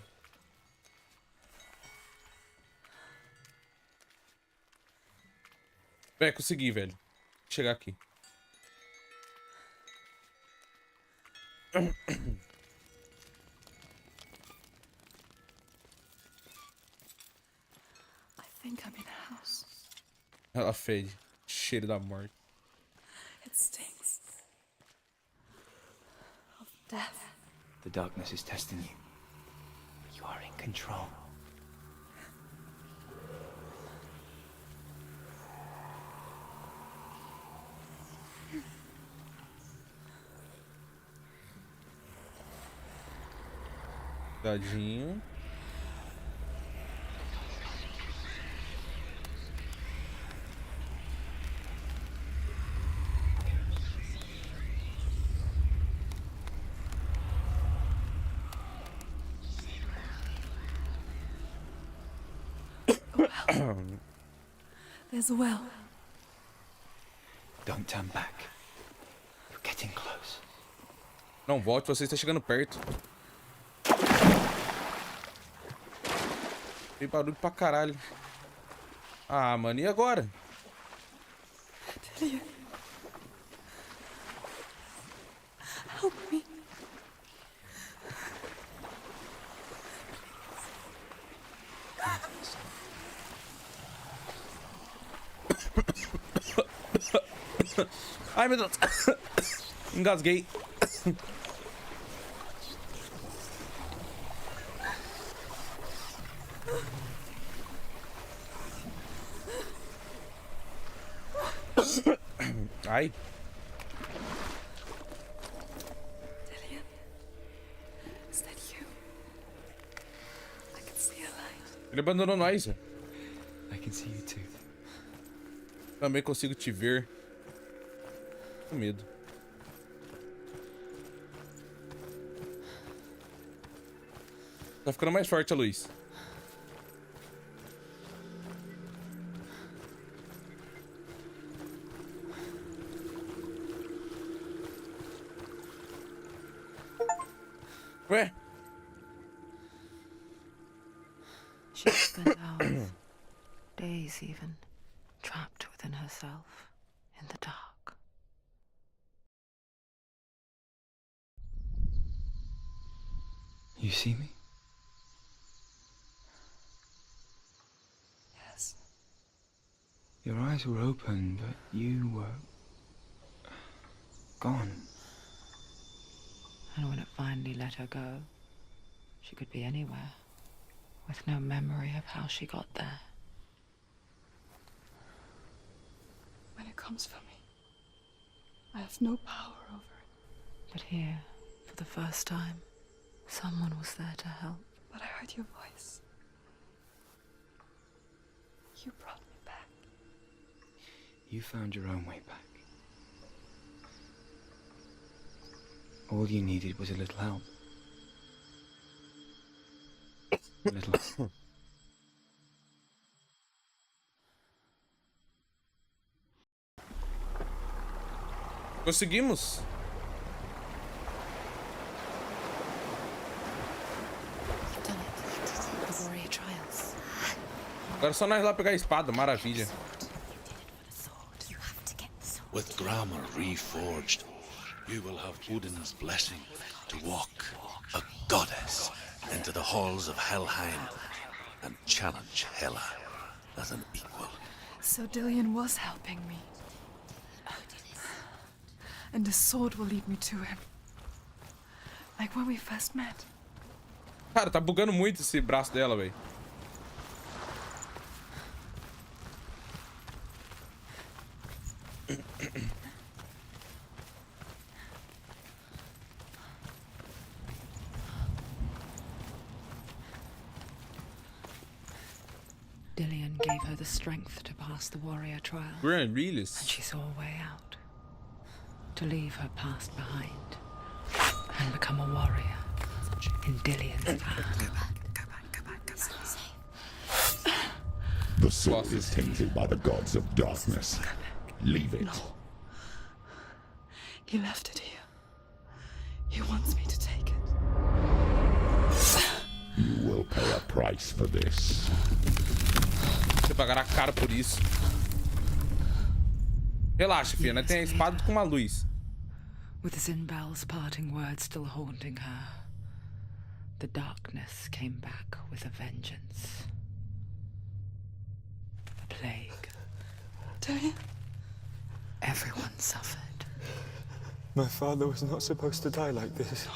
Véi, consegui, velho. Chegar aqui. I think I'm in a house. Ela fede. Cheiro da morte. It stinks. Of death. The darkness is testing you. You are in control. Tadinho. There's a well. Don't turn back. You're getting close. Não volte, você está chegando perto. Tem barulho pra caralho. Ah, mano, e agora? Dilion. Help me. Ai, meu Deus. Engasguei. Ai. Dilion. Is that you? I can see a light. Ele abandonou nós. I can see you too. Também consigo te ver. Com medo. Tá ficando mais forte a luz. Ué? She spent hours, days even, trapped within herself, in the dark. You see me? Yes. Your eyes were open, but you were gone. And when it finally let her go, she could be anywhere, with no memory of how she got there. When it comes for me, I have no power over it. But here, for the first time, someone was there to help. But I heard your voice. You brought me back. You found your own way back. All you needed was a little help. A little. Conseguimos. You've done it. The warrior trials. Agora é só nós lá pegar a espada, maravilha. With grammar reforged, you will have Odin's blessing to walk a goddess into the halls of Helheim and challenge Hela as an equal. So Dilion was helping me. And the sword will lead me to him. Like when we first met. Cara, tá bugando muito esse braço dela, velho. Dilion gave her the strength to pass the warrior trial. Grand realist. And she saw a way out. To leave her past behind. And become a warrior. In Dilion's path. Go back. It's not safe. The sword is tainted by the gods of darkness. Leave it. No. He left it here. He wants me to take it. You will pay a price for this. Você pagará caro por isso. Relaxa, filha, né? Tem a espada com uma luz. With Zinbel's parting words still haunting her, the darkness came back with a vengeance. A plague. Dilion? Everyone suffered. My father was not supposed to die like this.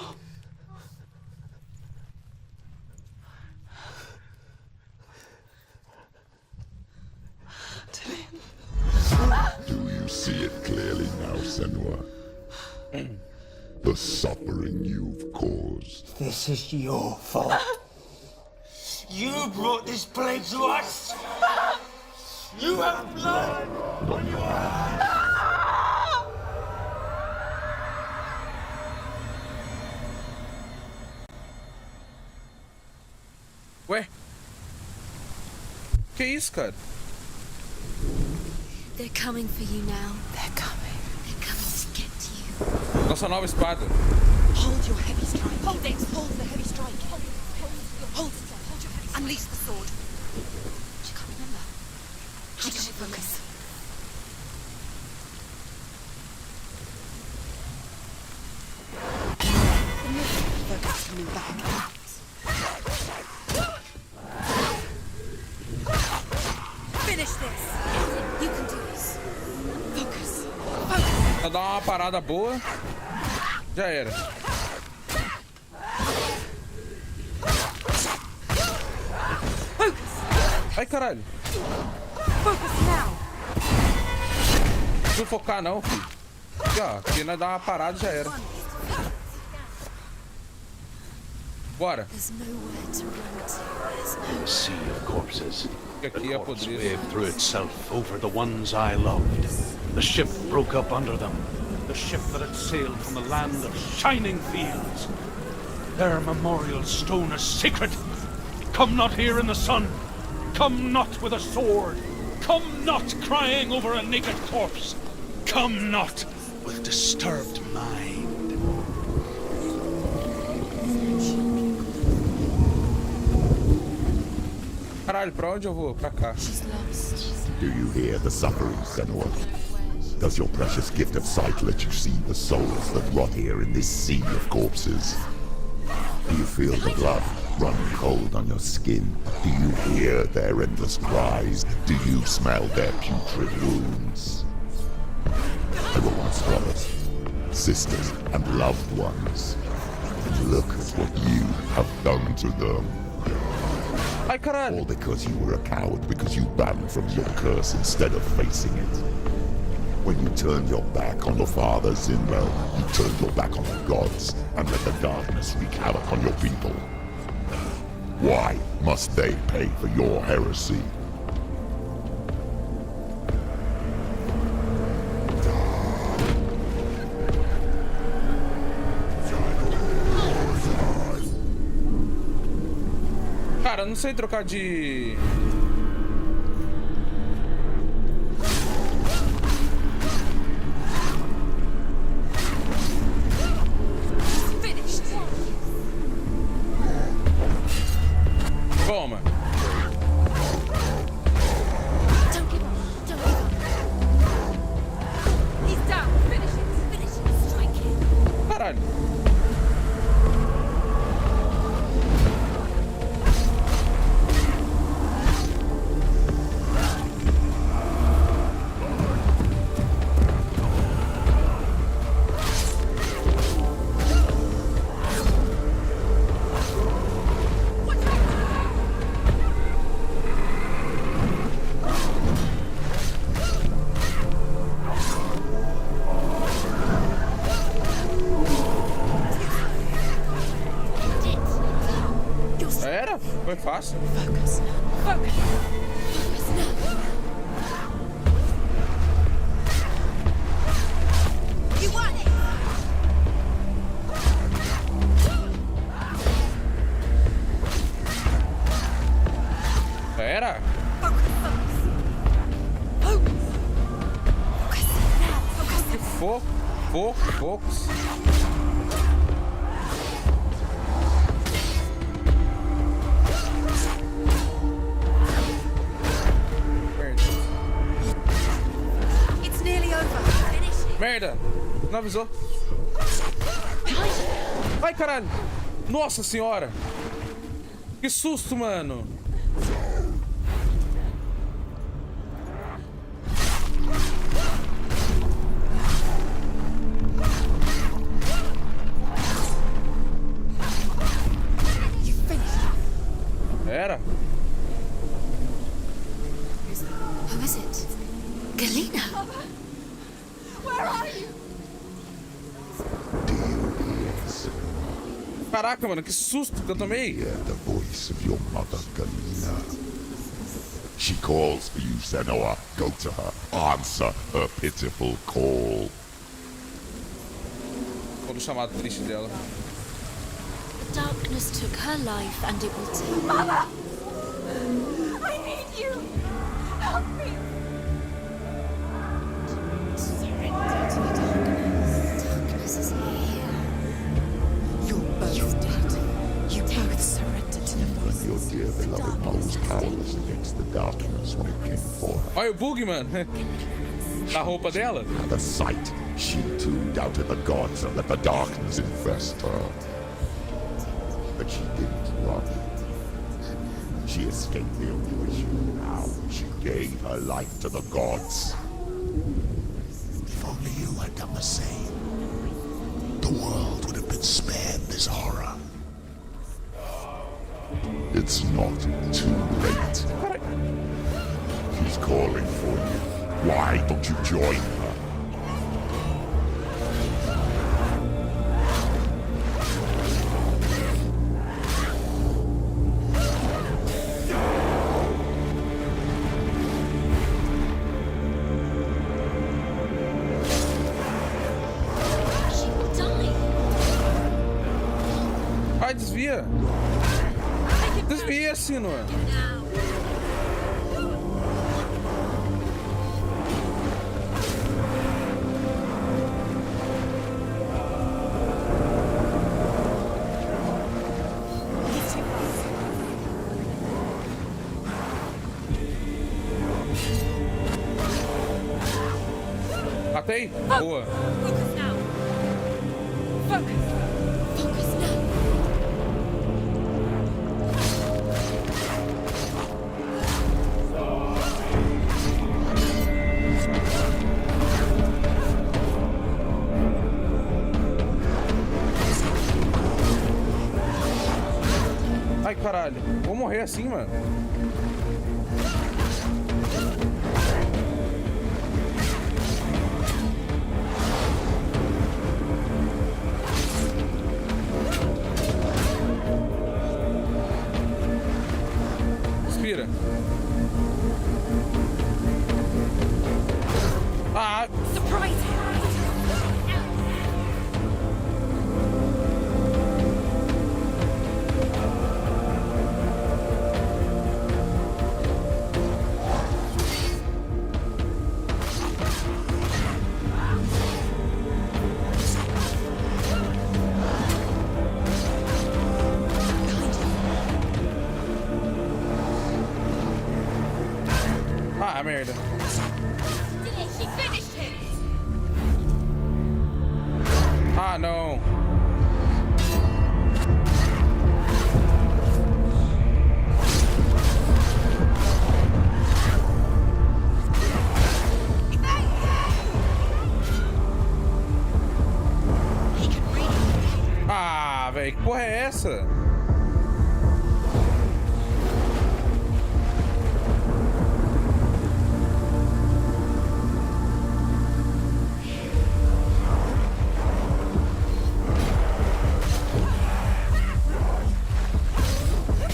Do you see it clearly now, Senua? The suffering you've caused. This is your fault. You brought this plague to us. You have blood on your hands. Ué? Que isso, cara? They're coming for you now. They're coming. They're coming to get to you. Nossa nova espada. Hold your heavy strike. Hold it. Hold the heavy strike. Hold it. Hold your heavy strike. Unleash the sword. She can't remember. How does she focus? Focus coming back. Finish this. You can do this. Focus. Focus. Ela dá uma parada boa. Já era. Focus. Ai, caralho. Focus now. Não precisa focar não, filho. Aqui, ó. Aqui nós dá uma parada e já era. Bora. There's nowhere to run to. The sea of corpses. Que The aqui é corpse podre. waved through itself over the ones I loved. The ship broke up under them. The ship that had sailed from the land of shining fields. Their memorial stone is sacred. Come not here in the sun. Come not with a sword. Come not crying over a naked corpse. Come not with disturbed mind. Caralho, pra onde eu vou? Pra cá. She's lost. Do you hear the suffering, Senua? Does your precious gift of sight let you see the souls that rot here in this sea of corpses? Do you feel the blood run cold on your skin? Do you hear their endless cries? Do you smell their putrid wounds? They were once brothers, sisters, and loved ones. And look at what you have done to them. Ai, caralho. All because you were a coward, because you ran from your curse instead of facing it. When you turned your back on your father, Zinbel, you turned your back on the gods and let the darkness wreak havoc on your people. Why must they pay for your heresy? Cara, eu não sei trocar de... Toma. Don't give up. Don't give up. He's down. Finish it. Finish it. Strike him. Caralho. braço. Focus now. Focus. Focus now. You want it. Era? Foco, foco, focos. Merda! Não avisou. Ai, caralho! Nossa senhora! Que susto, mano! Era? Who is it? Galena! Where are you? Caraca, mano, que susto que eu tomei! Hear the voice of your mother, Galena. She calls for you, Senua. Go to her. Answer her pitiful call. Todo chamado triste dela. Darkness took her life and it will take Mother! I need you! Help me! Surrender to the darkness. Darkness is here. You're both dead. You both surrendered to the voices. Your dear beloved mother was powerless against the darkness when it came for her. Olha o bug, mano. Na roupa dela. At the sight, she too doubted the gods and let the darkness infest her. But she didn't run. She escaped the illusion. Now she gave her life to the gods. If only you had done the same, the world would have been spared this horror. It's not too late. She's calling for you. Why don't you join her? Ai, desvia! Desvia, Senua! Matei? Boa! Focus now! Focus! Focus now! Ai, caralho. Vou morrer assim, mano. Respira. Ah! Surprise him! Ah, merda. She finished him! Ah, não. Ah, velho, que porra é essa?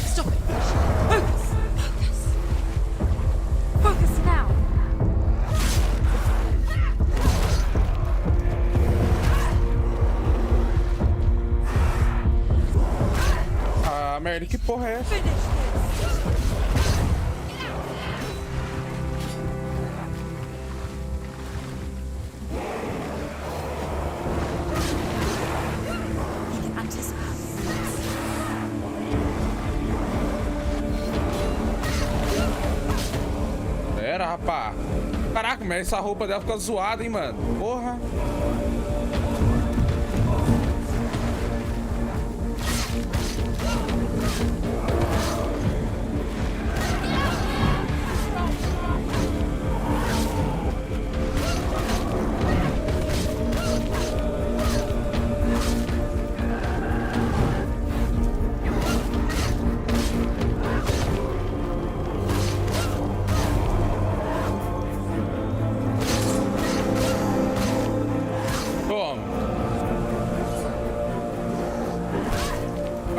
Stop it! Que porra é essa? Pera, rapá. Caraca, mas essa roupa dela fica zoada, hein, mano. Porra.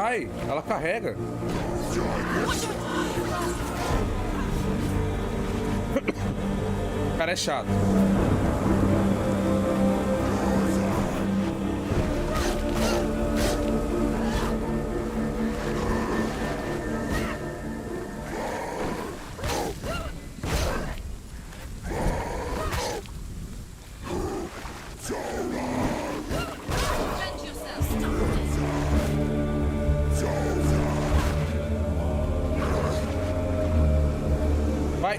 Ai, ela carrega. O cara é chato. Vai.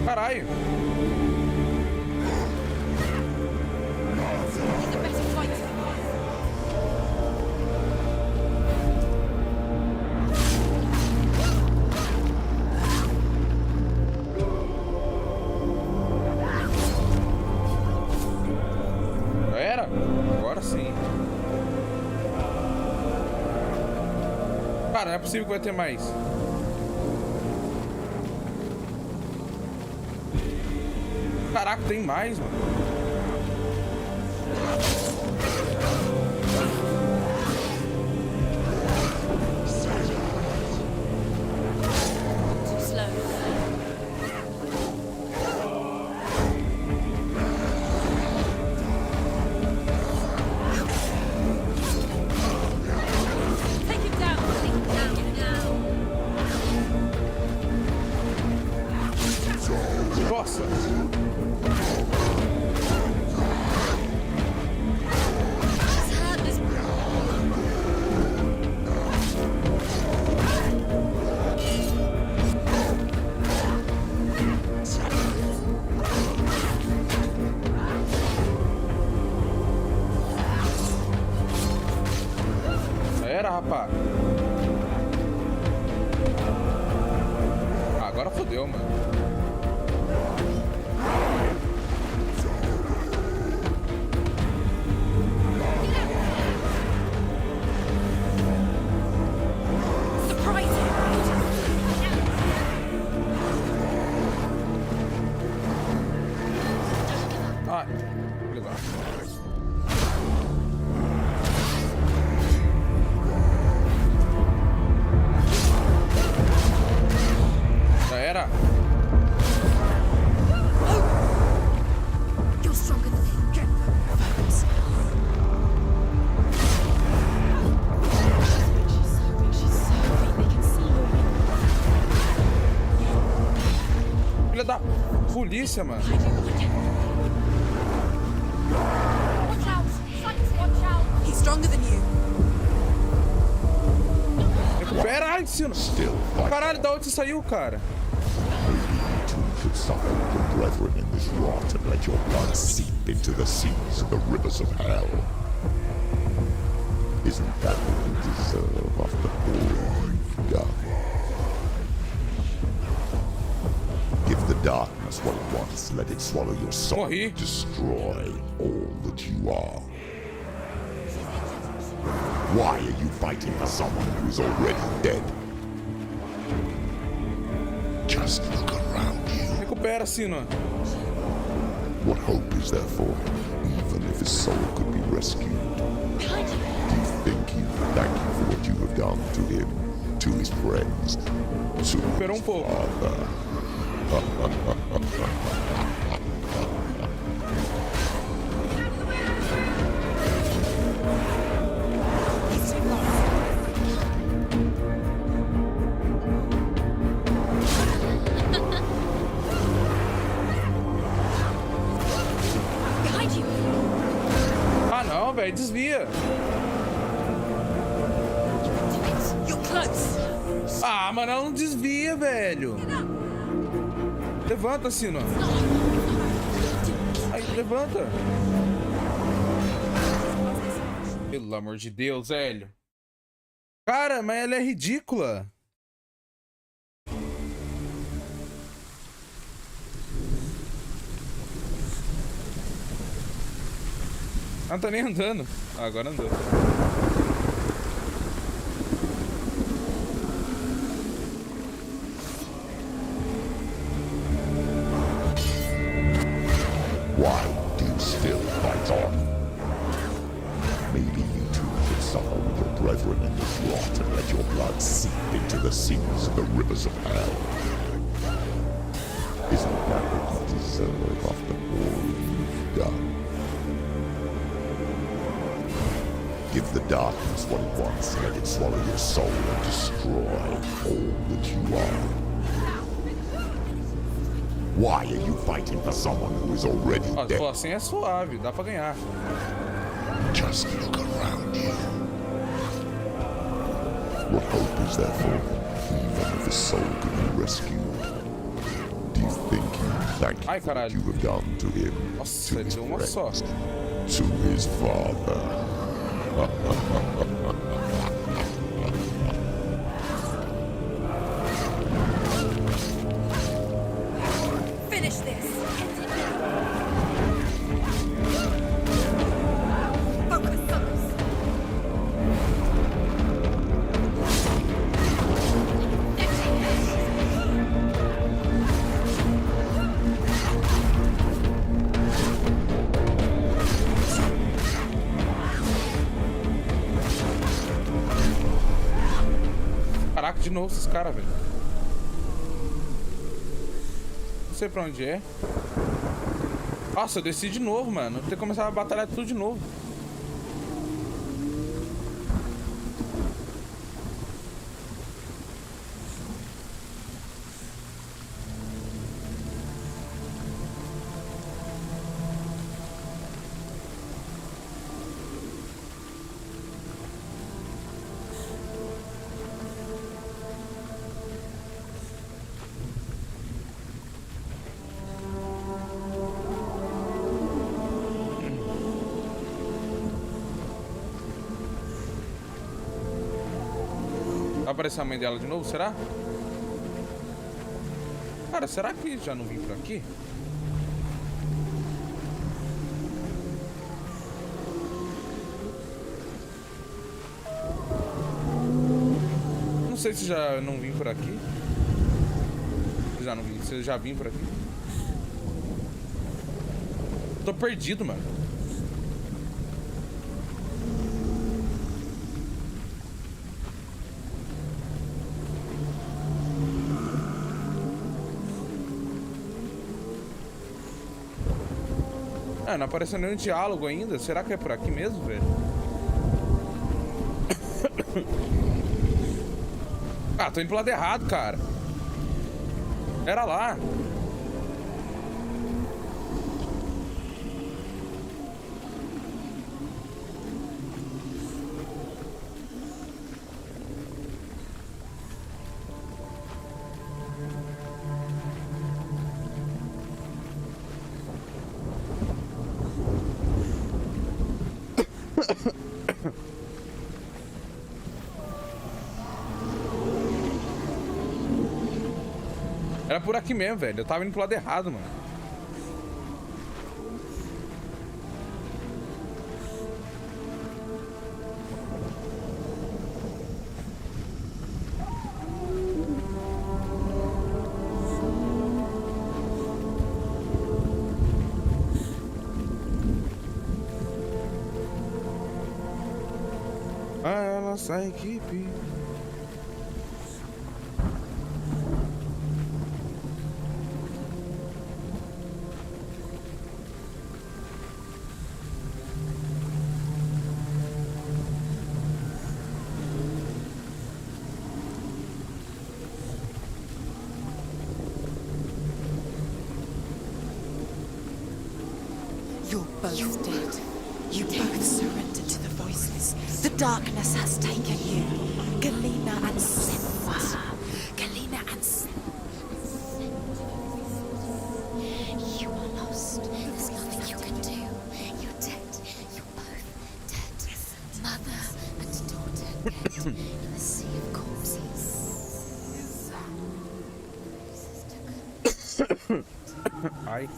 Caralho. Agora sim. Cara, não é possível que vai ter mais. Caraca, tem mais, mano. Nossa! Era, rapaz. Agora fodeu, mano. Ai, legal. Já era. You're stronger than me. Focus. Filha da polícia, mano. He's stronger than you. Recupera, ai, ensino. Caralho, da onde você saiu, cara? You should suffer your brethren in this rot and let your blood seep into the seas and the rivers of hell. Isn't that what you deserve after all you've done? Give the darkness what it wants, let it swallow your soul, Morri. destroy all that you are. Why are you fighting for someone who is already dead? Just look around you. Recupera, Sino. What hope is there for him, even if his soul could be rescued? Do you think he would thank you for what you have done to him, to his friends, to Recuperou his pouco. father? não, velho. Desvia. You're close. Ah, mano, ela não desvia, velho. Levanta, Sino. Aí, levanta. Pelo amor de Deus, velho. Cara, mas ela é ridícula. Ela não tá nem andando. Ah, agora andou. Why do you still fight on? Maybe you too should suffer with your brethren in this rot and let your blood seep into the seas of the rivers of hell. Isn't that what you deserve after all you've done? Give the darkness what it wants and let it swallow your soul and destroy all that you are. Why are you fighting for someone who is already Ó, dead? assim é suave, dá pra ganhar. Just look around you. What hope is there for him, even if his soul could be rescued? Do you think he thank you Ai, for what caralho. you have done to him, Nossa, to ele his deu uma só. friends, to his father? Finish this. Foca-se. Caraca, de novo esses caras, velho. Não sei pra onde é. Nossa, eu desci de novo, mano. Vou ter que começar a batalhar tudo de novo. Vai aparecer a mãe dela de novo, será? Cara, será que já não vim por aqui? Não sei se já não vim por aqui. Já não vim, se eu já vim por aqui. Tô perdido, mano. Ah, não apareceu nenhum diálogo ainda. Será que é por aqui mesmo, velho? Ah, tô indo pro lado errado, cara. Era lá. Era por aqui mesmo, velho. Eu tava indo pro lado errado, mano. A nossa equipe. You're both dead. You both surrender to the voices. The darkness has taken you. Galena and Senua'S. Galena and You are lost. There's nothing you can do. You're dead. You're both dead. Mother and daughter dead in the sea of corpses. Ai.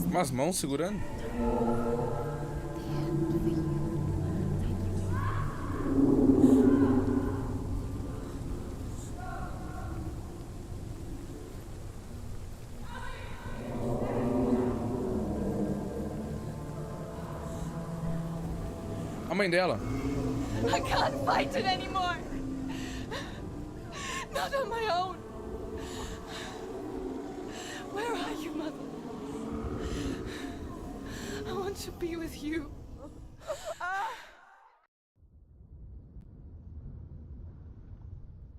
Umas mãos segurando. A mãe dela. I can't fight it anymore. Not on my own. Where are you, Mother? I want to be with you.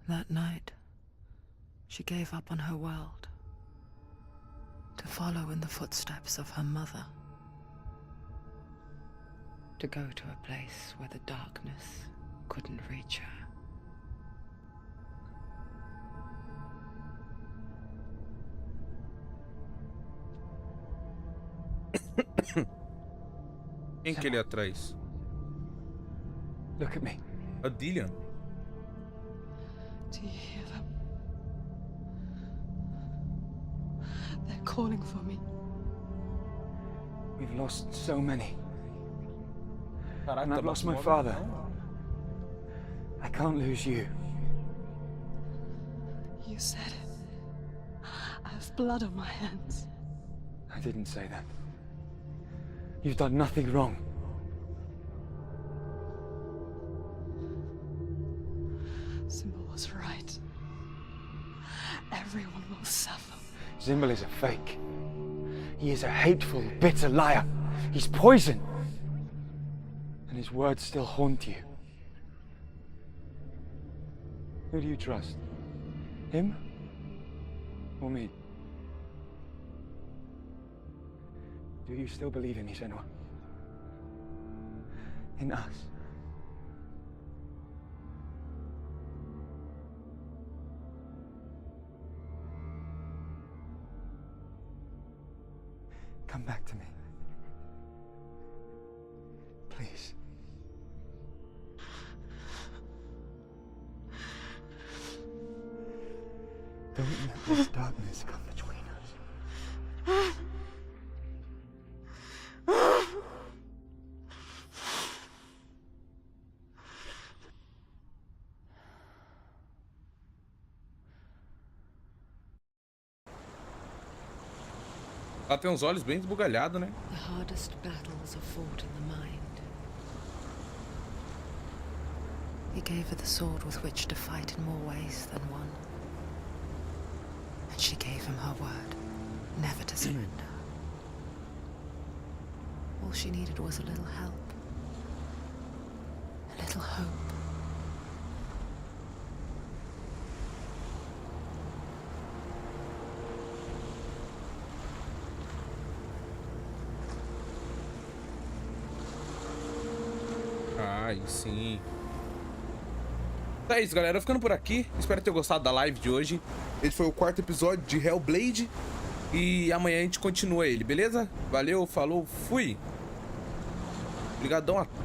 That night, she gave up on her world to follow in the footsteps of her mother, to go to a place where the darkness couldn't reach her. Quem que ele é atrás? Look at me. A Dilion. Do you hear them? They're calling for me. We've lost so many. Caraca, And I've lost my father. I can't lose you. You said it. I have blood on my hands. I didn't say that. You've done nothing wrong. Symbol was right. Everyone will suffer. Symbol is a fake. He is a hateful, bitter liar. He's poison. And his words still haunt you. Who do you trust? Him? Or me? Do you still believe in me, Senua? In us? Come back to me. Please. Don't let this darkness come between us. Ela tem uns olhos bem esbugalhados, né? The hardest battles are fought in the mind. He gave her the sword with which to fight in more ways than one. And she gave him her word, never to surrender. All she needed was a little help, a little hope. Ai, sim. Então é isso, galera. Ficando por aqui. Espero ter gostado da live de hoje. Esse foi o 4º episódio de Hellblade. E amanhã a gente continua ele, beleza? Valeu, falou, fui. Obrigadão a todos.